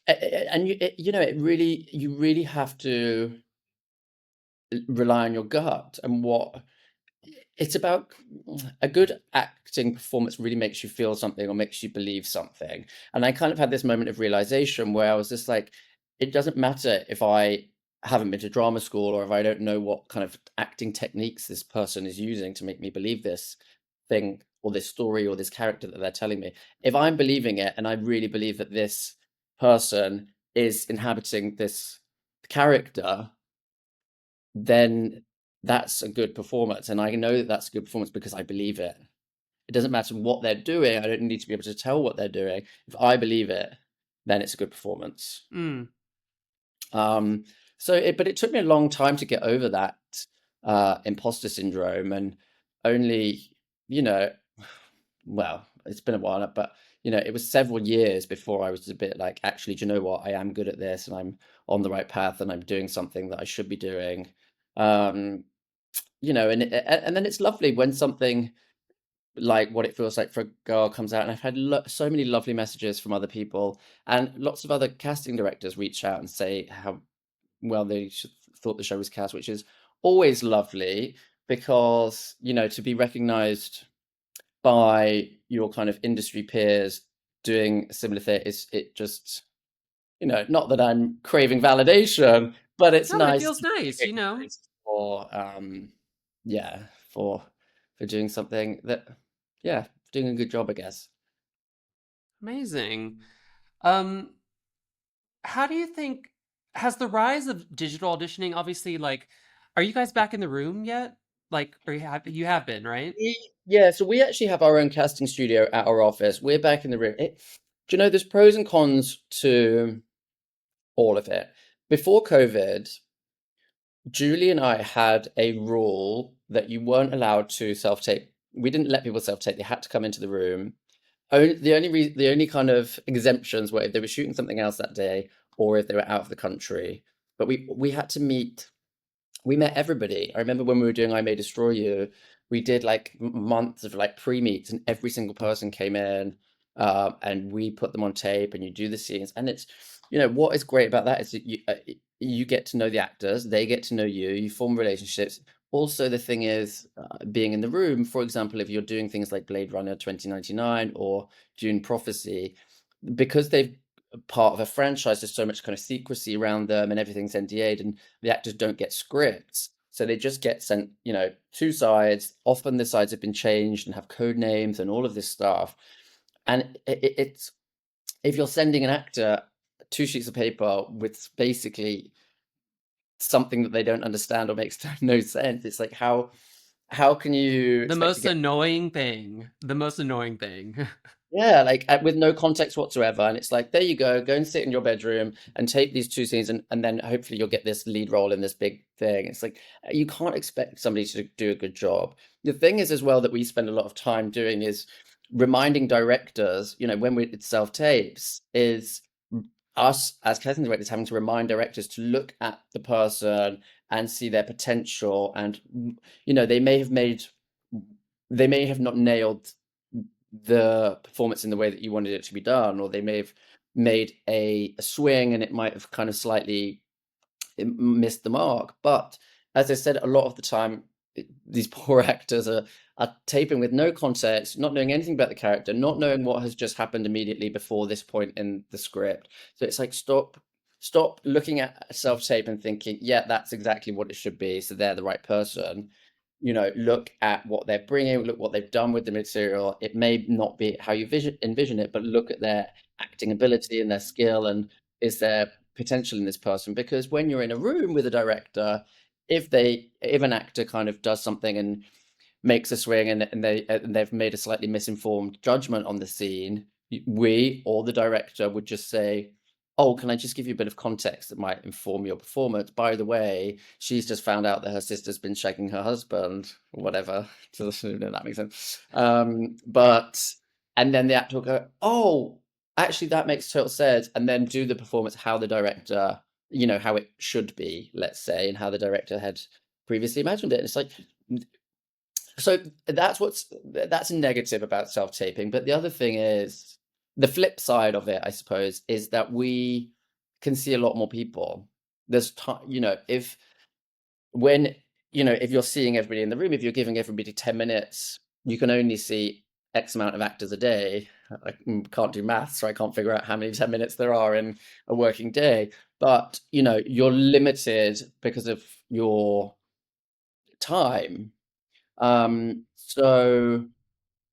and you really have to rely on your gut and what it's about. A good acting performance really makes you feel something or makes you believe something. And I kind of had this moment of realization where I was just like, it doesn't matter if I haven't been to drama school or if I don't know what kind of acting techniques this person is using to make me believe this thing or this story or this character that they're telling me. If I'm believing it and I really believe that this person is inhabiting this character, then that's a good performance. And I know that that's a good performance because I believe it. It doesn't matter what they're doing. I don't need to be able to tell what they're doing. If I believe it, then it's a good performance. Mm. Um, but it took me a long time to get over that imposter syndrome, and only, you know, well, it's been a while, but it was several years before I was a bit like, actually, do you know what? I am good at this, and I'm on the right path, and I'm doing something that I should be doing. Um, and then it's lovely when something like What It Feels Like for a Girl comes out, and I've had so many lovely messages from other people, and lots of other casting directors reach out and say how well thought the show was cast, which is always lovely because to be recognized by your kind of industry peers doing a similar thing is it just not that I'm craving validation, but it's No, but it nice feels to be nice, you know. recognized for yeah for doing something that yeah doing a good job, I guess. Amazing. Um, how do you think has the rise of digital auditioning obviously like are you guys back in the room yet? Like or you have been, right? Yeah, so we actually have our own casting studio at our office. We're back in the room. Do you know there's pros and cons to all of it? Before COVID, Julie and I had a rule that you weren't allowed to self-tape. We didn't let people self-tape. They had to come into the room. The only kind of exemptions were if they were shooting something else that day or if they were out of the country. But we had to meet. We met everybody. I remember when we were doing I May Destroy You, we did like months of like pre-meets, and every single person came in, and we put them on tape, and you do the scenes. And it's, what is great about that is that you get to know the actors, they get to know you, you form relationships. Also, the thing is, being in the room, for example, if you're doing things like Blade Runner 2099 or Dune Prophecy, because they've part of a franchise, there's so much kind of secrecy around them and everything's NDA'd, and the actors don't get scripts. So they just get sent, two sides. Often the sides have been changed and have code names and all of this stuff. And it's if you're sending an actor two sheets of paper with basically something that they don't understand or makes no sense. It's like how can you The expect to most get annoying thing. The most annoying thing. yeah, like with no context whatsoever. And it's like, there you go and sit in your bedroom and tape these two scenes, and then hopefully you'll get this lead role in this big thing. It's like, you can't expect somebody to do a good job. The thing is, as well, that we spend a lot of time doing is reminding directors, when we did self tapes, is us as casting directors having to remind directors to look at the person and see their potential. And, they may have not nailed the performance in the way that you wanted it to be done, or they may have made a swing and it might have kind of slightly missed the mark. But as I said, a lot of the time, these poor actors are taping with no context, not knowing anything about the character, not knowing what has just happened immediately before this point in the script. So it's like, stop looking at a self tape and thinking, yeah, that's exactly what it should be, so they're the right person. Look at what they're bringing, look what they've done with the material. It may not be how you envision it, but look at their acting ability and their skill, and is there potential in this person? Because when you're in a room with a director, if an actor kind of does something and makes a swing, and they've made a slightly misinformed judgment on the scene, we or the director would just say, oh, can I just give you a bit of context that might inform your performance? By the way, she's just found out that her sister's been shagging her husband, or whatever. So that makes sense. But and then the actor will go, oh, actually, that makes total sense, and then do the performance how the director, how it should be, let's say, and how the director had previously imagined it. And it's like, so that's a negative about self-taping. But the other thing is, the flip side of it, I suppose, is that we can see a lot more people. There's time, if when if you're seeing everybody in the room, if you're giving everybody 10 minutes, you can only see X amount of actors a day. I can't do maths, so I can't figure out how many 10 minutes there are in a working day. But you're limited because of your time. So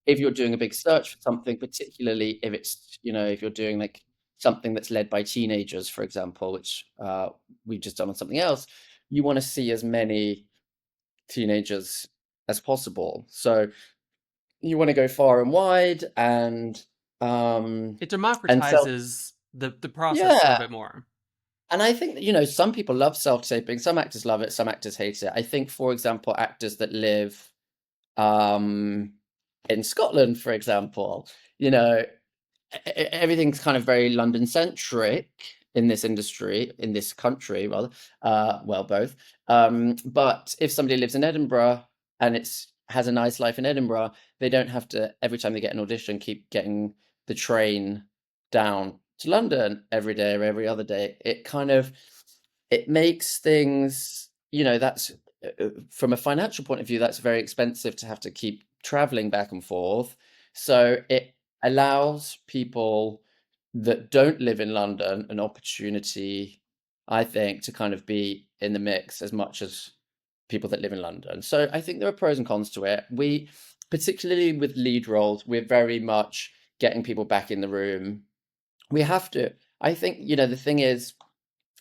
if you're doing a big search for something, particularly if it's, if you're doing like something that's led by teenagers, for example, which we've just done on something else, you want to see as many teenagers as possible. So you want to go far and wide, It and self, democratizes the process a little yeah. bit more. And I think that, some people love self-taping, some actors love it, some actors hate it. I think, for example, actors that live um in Scotland, for example, you know, everything's kind of very London centric in this industry, in this country, rather. Well, both. But if somebody lives in Edinburgh and it's has a nice life in Edinburgh, they don't have to, every time they get an audition, keep getting the train down to London every day or every other day. It makes things, that's from a financial point of view, that's very expensive to have to keep traveling back and forth. So it allows people that don't live in London an opportunity, I think, to kind of be in the mix as much as people that live in London. So I think there are pros and cons to it. We, particularly with lead roles, we're very much getting people back in the room. We have to. I think, the thing is,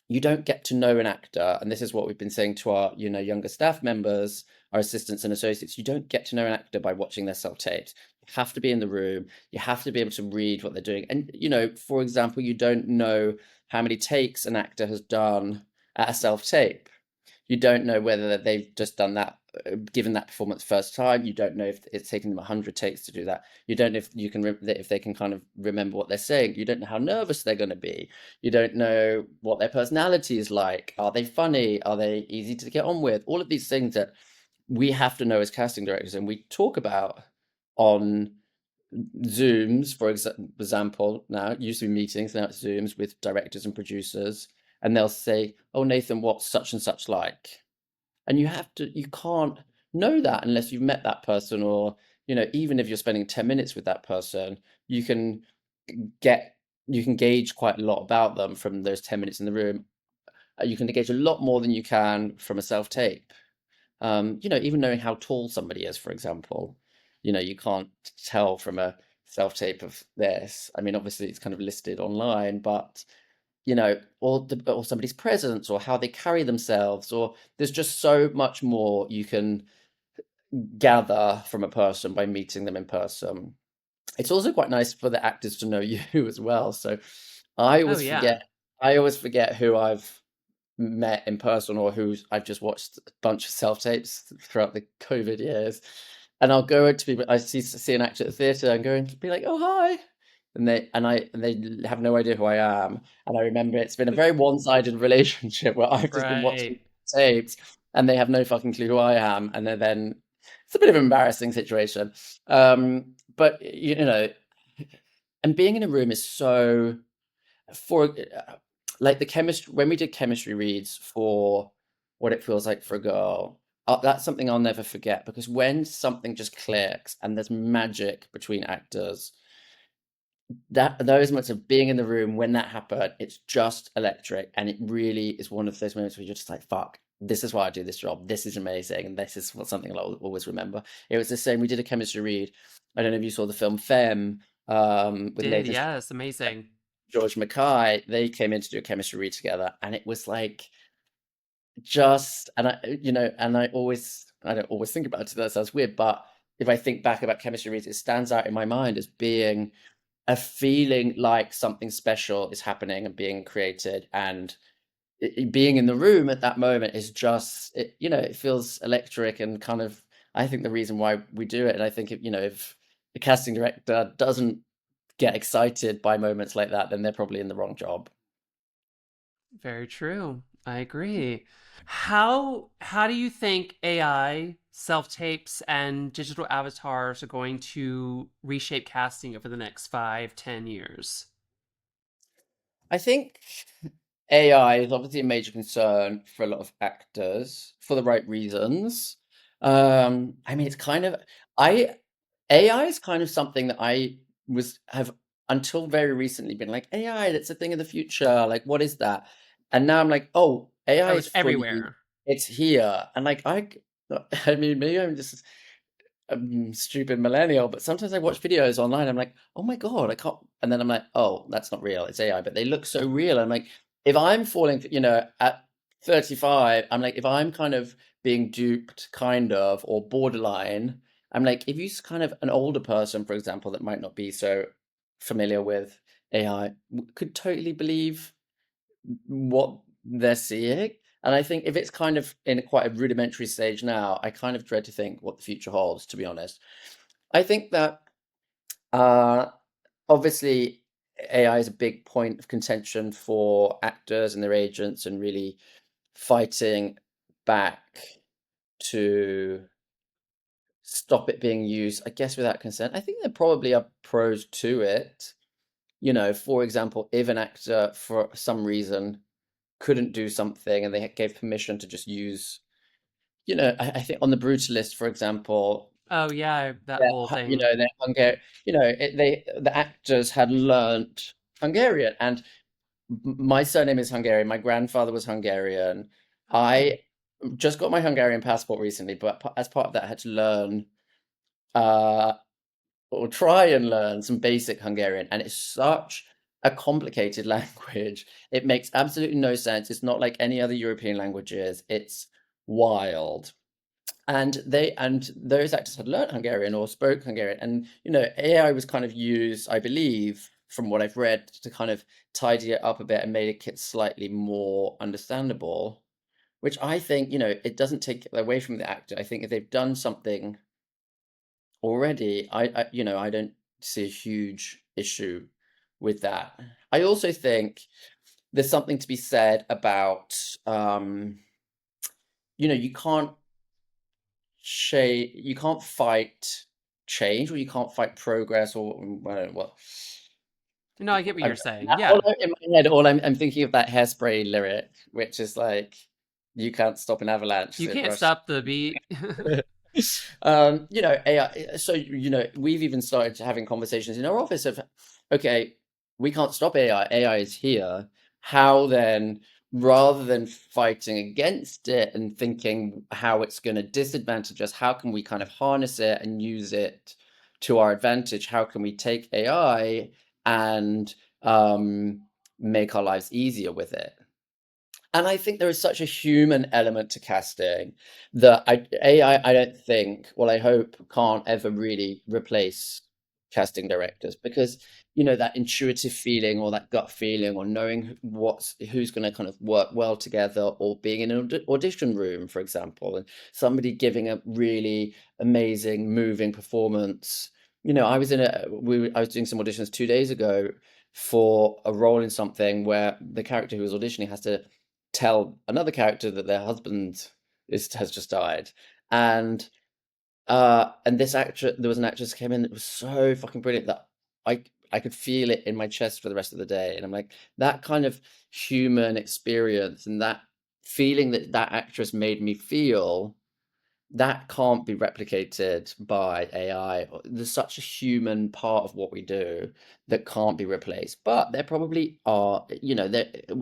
you don't get to know an actor, and this is what we've been saying to our younger staff members, our assistants and associates. You don't get to know an actor by watching their self tapes. You have to be in the room, you have to be able to read what they're doing. And for example, you don't know how many takes an actor has done at a self tape. You don't know whether they've just done that, given that performance first time. You don't know if it's taken them 100 takes to do that. You don't know if you can if they can kind of remember what they're saying. You don't know how nervous they're going to be. You don't know what their personality is like. Are they funny? Are they easy to get on with? All of these things that we have to know as casting directors, and we talk about on Zooms, for example. Now it used to be meetings, now it's Zooms with directors and producers, and they'll say, "Oh, Nathan, what's such and such like?" And you can't know that unless you've met that person, or even if you're spending 10 minutes with that person, you can get you can gauge quite a lot about them from those 10 minutes in the room. You can gauge a lot more than you can from a self tape. Even knowing how tall somebody is, for example, you can't tell from a self tape of this. I mean, obviously it's kind of listed online, but or somebody's presence or how they carry themselves, or there's just so much more you can gather from a person by meeting them in person. It's also quite nice for the actors to know you as well. So I Oh always yeah. forget, I always forget who I've met in person or who I've just watched a bunch of self tapes throughout the COVID years. And I'll go to people, I see an actor at the theatre and go and be like, "Oh hi," and they have no idea who I am. And I remember it's been a very one-sided relationship where I've just been watching Right. tapes and they have no fucking clue who I am, and then it's a bit of an embarrassing situation. But and being in a room is so for like the chemistry when we did chemistry reads for what it feels like for a girl. That's something I'll never forget, because when something just clicks and there's magic between actors, that those moments of being in the room when that happened, it's just electric, and it really is one of those moments where you're just like, "Fuck, this is why I do this job. This is amazing, and this is something I'll always remember." It was the same. We did a chemistry read. I don't know if you saw the film Femme, with Did, Nathan yes, amazing. George Mackay. They came in to do a chemistry read together, and it was like just, and I don't always think about it. That sounds weird, but if I think back about chemistry reads, it stands out in my mind as being a feeling like something special is happening and being created, and being in the room at that moment is just, it feels electric and kind of, I think the reason why we do it. And I think if the casting director doesn't get excited by moments like that, then they're probably in the wrong job. Very true. I agree. How do you think AI, self-tapes, and digital avatars are going to reshape casting over the next 5, 10 years? I think AI is obviously a major concern for a lot of actors for the right reasons. I mean, it's kind of I AI is kind of something that I was have until very recently been like, AI, that's a thing of the future. Like, what is that? And now I'm like, oh, AI Oh, is it's fully, everywhere. it's here. And like, I mean, maybe I'm just stupid millennial, but sometimes I watch videos online. I'm like, oh my God, I can't. And then I'm like, oh, that's not real. It's AI, but they look so real. I'm like, if I'm falling, at 35, I'm like, if I'm kind of being duped, kind of, or borderline, I'm like, if you kind of an older person, for example, that might not be so familiar with AI, could totally believe what they're seeing. And I think if it's kind of in quite a rudimentary stage now, I kind of dread to think what the future holds, to be honest. I think that uh, obviously AI is a big point of contention for actors and their agents, and really fighting back to stop it being used, I guess, without consent. I think there probably are pros to it. For example, if an actor for some reason couldn't do something and they gave permission to just use, I think on the Brutalist, for example, Oh yeah, that whole thing. they're Hungarian, the actors had learnt Hungarian, and my surname is Hungarian. My grandfather was Hungarian. Oh, I just got my Hungarian passport recently, but as part of that, I had to learn, uh, or try and learn some basic Hungarian, and it's such a complicated language. It makes absolutely no sense. It's not like any other European languages. It's wild. And those actors had learned Hungarian or spoke Hungarian, and AI was kind of used, I believe, from what I've read, to kind of tidy it up a bit and make it slightly more understandable. Which I think, it doesn't take away from the actor. I think if they've done something already, I don't see a huge issue with that. I also think there's something to be said about, you can't you can't fight change, or you can't fight progress, or I don't know what. no, I get what I'm, you're saying. Yeah, in my head, all I'm thinking of that Hairspray lyric, which is like, "You can't stop an avalanche, you so it can't rushes." stop the beat. AI. So we've even started having conversations in our office of, okay, we can't stop AI. AI is here. How then, rather than fighting against it and thinking how it's going to disadvantage us, how can we kind of harness it and use it to our advantage? How can we take AI and make our lives easier with it. And I think there is such a human element to casting that AI, I don't think, well, I hope, can't ever really replace casting directors because, that intuitive feeling or that gut feeling or knowing who's going to kind of work well together or being in an audition room, for example, and somebody giving a really amazing, moving performance. I was doing some auditions 2 days ago for a role in something where the character who was auditioning has to tell another character that their husband has just died. And this actor there was an actress who came in that was so fucking brilliant that I I could feel it in my chest for the rest of the day. And I'm like, that kind of human experience and that feeling that that actress made me feel, that can't be replicated by AI. There's such a human part of what we do that can't be replaced. But there probably are,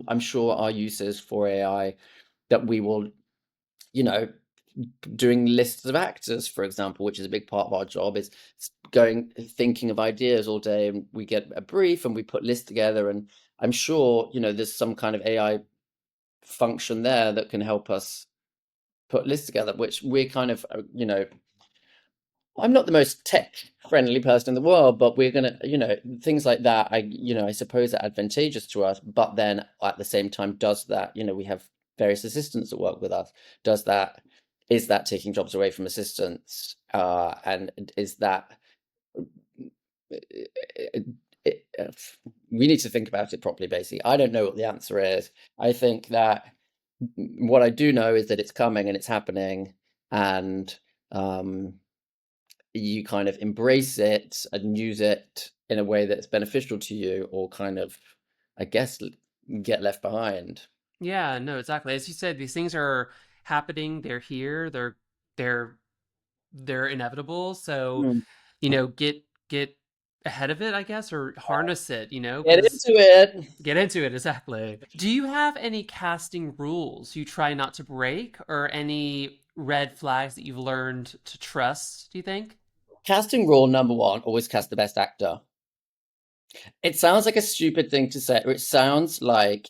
I'm sure are uses for AI that we will, you know, doing lists of actors, for example, which is a big part of our job, is going thinking of ideas all day, and we get a brief and we put lists together. And I'm sure, there's some kind of AI function there that can help us put lists together, which we're kind of, I'm not the most tech friendly person in the world, but we're gonna, things like that. I suppose are advantageous to us, but then at the same time, does that, we have various assistants that work with us. Does that, is that taking jobs away from assistants? And is that, it, it, uh, we need to think about it properly, basically. I don't know what the answer is. I think that what I do know is that it's coming and it's happening, and, um, you kind of embrace it and use it in a way that's beneficial to you, or kind of, I guess, get left behind. Yeah, no, exactly. As you said, these things are happening. They're here. They're they're inevitable. So, Mm. get ahead of it, I guess, or harness it. Get Because into it. get into it exactly. Do you have any casting rules you try not to break, or any red flags that you've learned to trust? Do you think? Casting rule number one: always cast the best actor. It sounds like a stupid thing to say, or it sounds like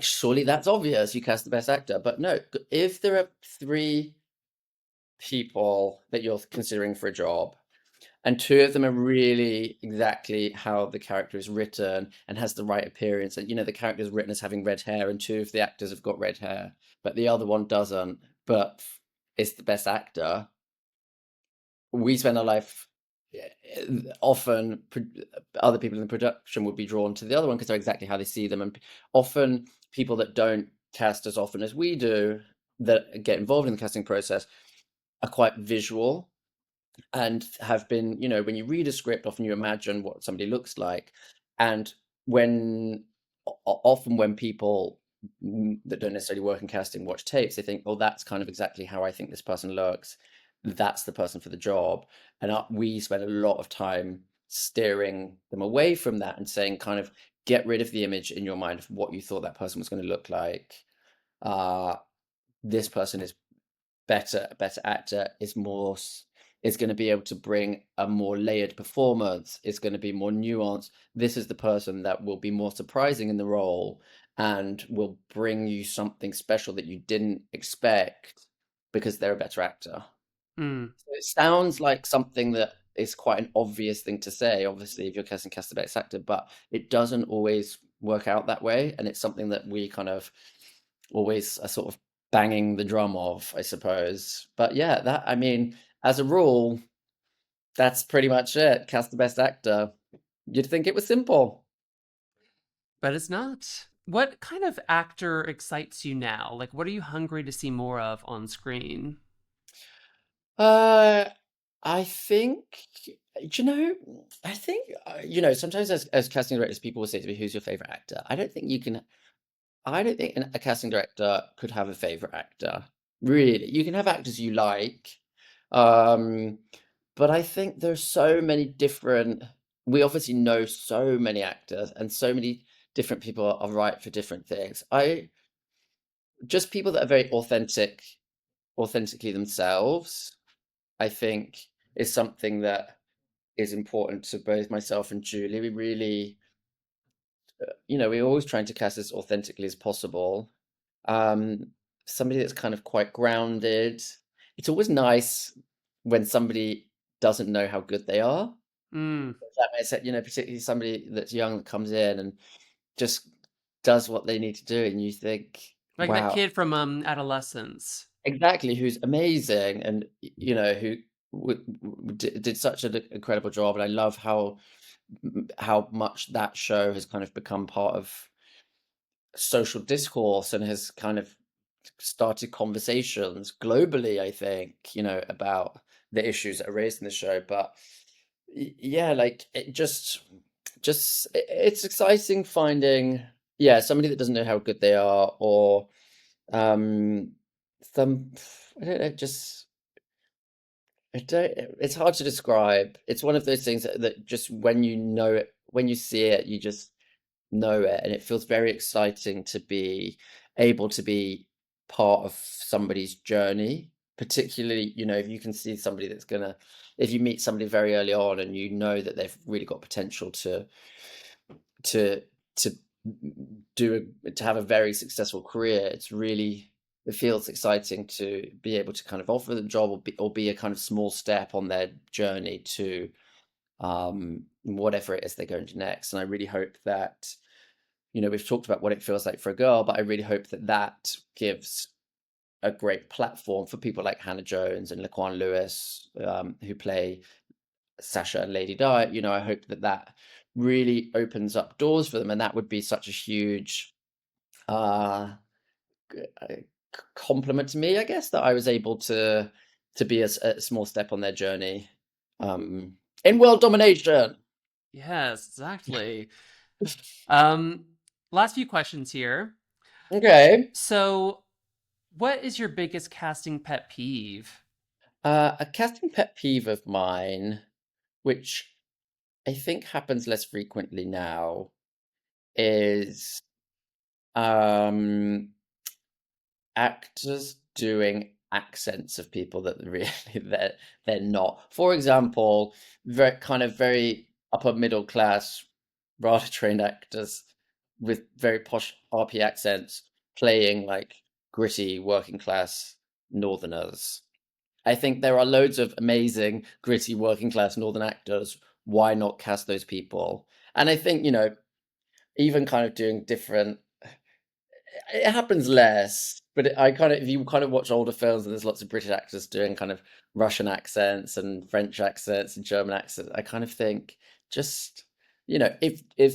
surely that's obvious. You cast the best actor, but no. If there are three people that you're considering for a job, and two of them are really exactly how the character is written and has the right appearance, and the character is written as having red hair, and two of the actors have got red hair, but the other one doesn't, but is the best actor. We spend our life, often other people in the production would be drawn to the other one because they're exactly how they see them, and often people that don't cast as often as we do, that get involved in the casting process, are quite visual and have been, when you read a script, often you imagine what somebody looks like. And when often when people, that don't necessarily work in casting watch tapes, they think, oh, that's kind of exactly how I think this person looks. That's the person for the job. And we spend a lot of time steering them away from that and saying, kind of, get rid of the image in your mind of what you thought that person was going to look like. Uh, this person is better, a better actor, is going to be able to bring a more layered performance, is going to be more nuanced. This is the person that will be more surprising in the role and will bring you something special that you didn't expect because they're a better actor. Mm. So it sounds like something that is quite an obvious thing to say, obviously, if you're casting cast the best actor, but it doesn't always work out that way. And it's something that we kind of always are sort of banging the drum of, I suppose. But yeah, that, I mean, as a rule, that's pretty much it. Cast the best actor. You'd think it was simple. But it's not. What kind of actor excites you now? Like, what are you hungry to see more of on screen? Uh, I think, I think, sometimes as casting directors, people will say to me, who's your favorite actor? I don't think a casting director could have a favorite actor. Really, you can have actors you like, um, but I think there's so many different. We obviously know so many actors, and so many different people are right for different things. I just people that are very authentically themselves. I think is something that is important to both myself and Julie. We really we're always trying to cast as authentically as possible. Um, Somebody that's kind of quite grounded. It's always nice when somebody doesn't know how good they are. Mm. If that makes sense, particularly somebody that's young that comes in and just does what they need to do, and you think, Like that wow, kid from Adolescence. exactly, who's amazing, and who did such an incredible job. And I love how much that show has kind of become part of social discourse and has kind of started conversations globally, I think, about the issues that are raised in the show. But yeah, like it it's exciting finding, yeah, somebody that doesn't know how good they are, or um some, I don't know, just I don't it's hard to describe. It's one of those things that just when you know it, when you see it, you just know it, and it feels very exciting to be able to be part of somebody's journey, particularly, if you can see somebody if you meet somebody very early on and you know that they've really got potential to to to have a very successful career. It feels exciting to be able to kind of offer them a job, or be a kind of small step on their journey to whatever it is they're going to next. And I really hope that, we've talked about what it feels like for a girl, but I really hope that that gives a great platform for people like Hannah Jones and Laquan Lewis, who play Sasha and Lady Di. I hope that that really opens up doors for them, and that would be such a huge uh, compliment to me, I guess, that I was able to be a small step on their journey um, in world domination. Yes, exactly. Um, Last few questions here. Okay. So, what is your biggest casting pet peeve? A casting pet peeve of mine, which I think happens less frequently now, is um, actors doing accents of people that really they're not. For example, very upper middle class, rather trained actors with very posh RP accents playing like gritty working class northerners. I think there are loads of amazing, gritty, working class northern actors. Why not cast those people? And I think, even kind of doing different, it happens less, but if you kind of watch older films and there's lots of British actors doing kind of Russian accents and French accents and German accents, I kind of think, just, if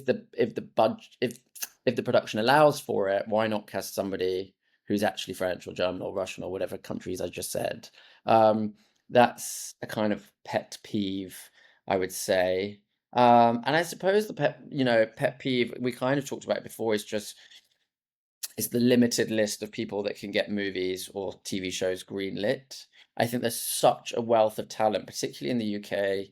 the production allows for it, why not cast somebody who's actually French or German or Russian or whatever countries I just said? Um, that's a kind of pet peeve, I would say. And I suppose the pet peeve we kind of talked about before is the limited list of people that can get movies or TV shows greenlit. I think there's such a wealth of talent, particularly in the UK.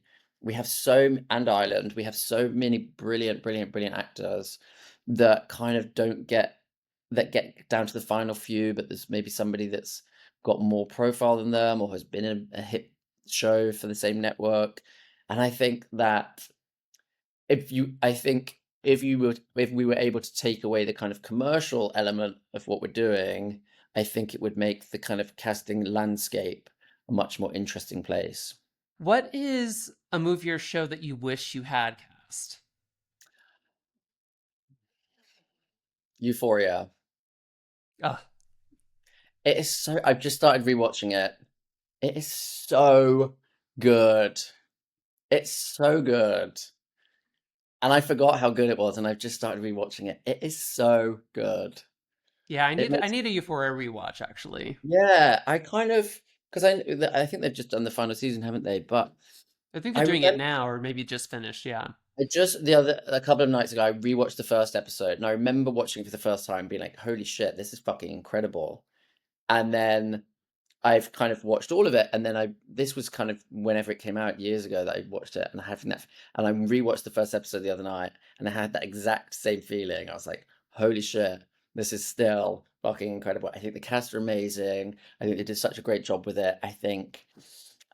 And Ireland, we have so many brilliant, brilliant, brilliant actors that kind of don't get down to the final few, but there's maybe somebody that's got more profile than them or has been in a hit show for the same network. And I think that I think if we were able to take away the kind of commercial element of what we're doing, I think it would make the kind of casting landscape a much more interesting place. What is a movie or show that you wish you had cast? Euphoria. Oh, It is so I've just started rewatching it. It is so good. It's so good. And I forgot how good it was, and I've just started rewatching it. It is so good. yeah, It I makes need a Euphoria rewatch actually. Yeah, I kind of, because I think they've just done the final season, haven't they? But I think they're I doing it remember now, or maybe just finished. Yeah. a couple of nights ago, I rewatched the first episode, and I remember watching it for the first time, being like, "Holy shit, this is fucking incredible!" And then I've kind of watched all of it, and then this was kind of whenever it came out years ago that I watched it, and and I rewatched the first episode the other night, and I had that exact same feeling. I was like, "Holy shit, this is still fucking incredible!" I think the cast are amazing. I think they did such a great job with it. I think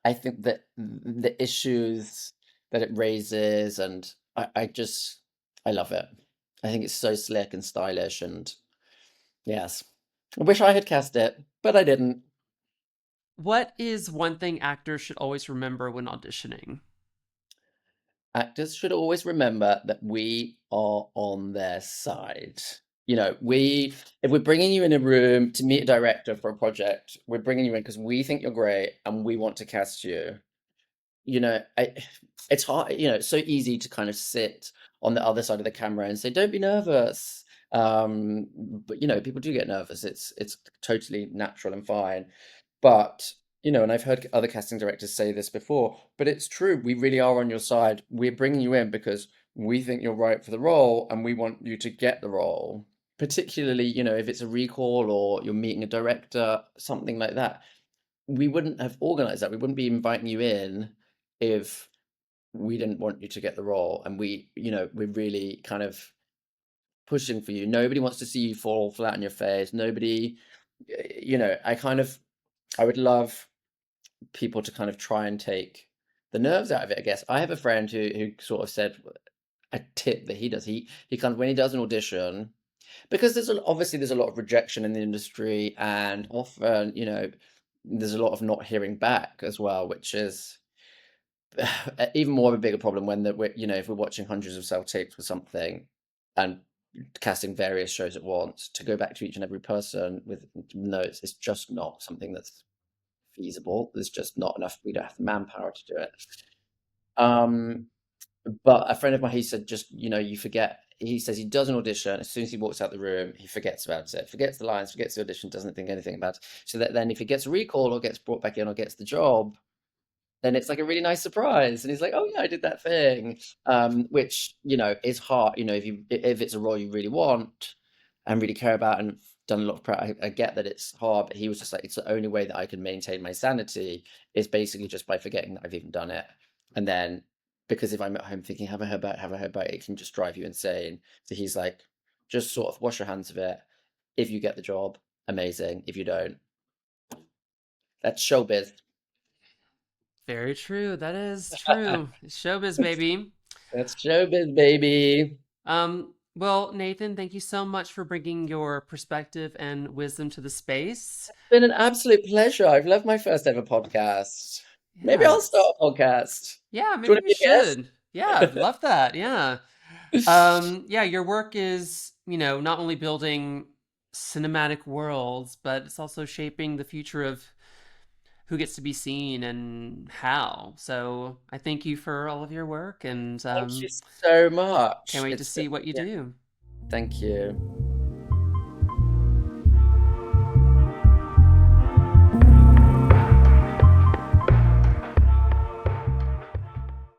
that the issues that it raises, and I love it. I think it's so slick and stylish, and yes. I wish I had cast it, but I didn't. What is one thing actors should always remember when auditioning? Actors should always remember that we are on their side. You know, we if we're bringing you in a room to meet a director for a project, we're bringing you in because we think you're great and we want to cast you. You know, it's hard, it's so easy to kind of sit on the other side of the camera and say, "Don't be nervous." But people do get nervous. It's totally natural and fine. But, and I've heard other casting directors say this before, but it's true. We really are on your side. We're bringing you in because we think you're right for the role and we want you to get the role. Particularly, if it's a recall or you're meeting a director, something like that. We wouldn't have organized that. We wouldn't be inviting you in if we didn't want you to get the role. And we're really kind of pushing for you. Nobody wants to see you fall flat on your face. Nobody, I would love people to kind of try and take the nerves out of it, I guess. I have a friend who sort of said a tip that he does. He kind of, when he does an audition, because obviously there's a lot of rejection in the industry, and often, there's a lot of not hearing back as well, which is even more of a bigger problem when if we're watching hundreds of self tapes for something and casting various shows at once, to go back to each and every person with notes is just not something that's feasible. There's just not enough. We don't have the manpower to do it. Um, but a friend of mine, he said, just you forget. He says he does an audition. As soon as he walks out the room, he forgets about it, forgets the lines, forgets the audition, doesn't think anything about it. So that then, if he gets a recall or gets brought back in or gets the job, then it's like a really nice surprise, and he's like, "Oh yeah, I did that thing," which is hard. If it's a role you really want and really care about and done a lot of prep, I get that it's hard. But he was just like, "It's the only way that I can maintain my sanity is basically just by forgetting that I've even done it, and then because if I'm at home thinking, have I heard about it, have I heard about it, it can just drive you insane." So he's like, "Just sort of wash your hands of it. If you get the job, amazing. If you don't, that's showbiz." Very true. That is true. It's showbiz, baby. That's showbiz, baby. Well, Nathan, thank you so much for bringing your perspective and wisdom to the space. Been an absolute pleasure. I've loved my first ever podcast. Maybe Yeah, I'll start a podcast. yeah, Do you maybe want you to be a should. Yeah, I'd guest? love that. Yeah. Yeah, your work is, not only building cinematic worlds, but it's also shaping the future of who gets to be seen and how. So I thank you for all of your work, and Thank you so can't much. wait to It's been, see what you yeah, do. thank you.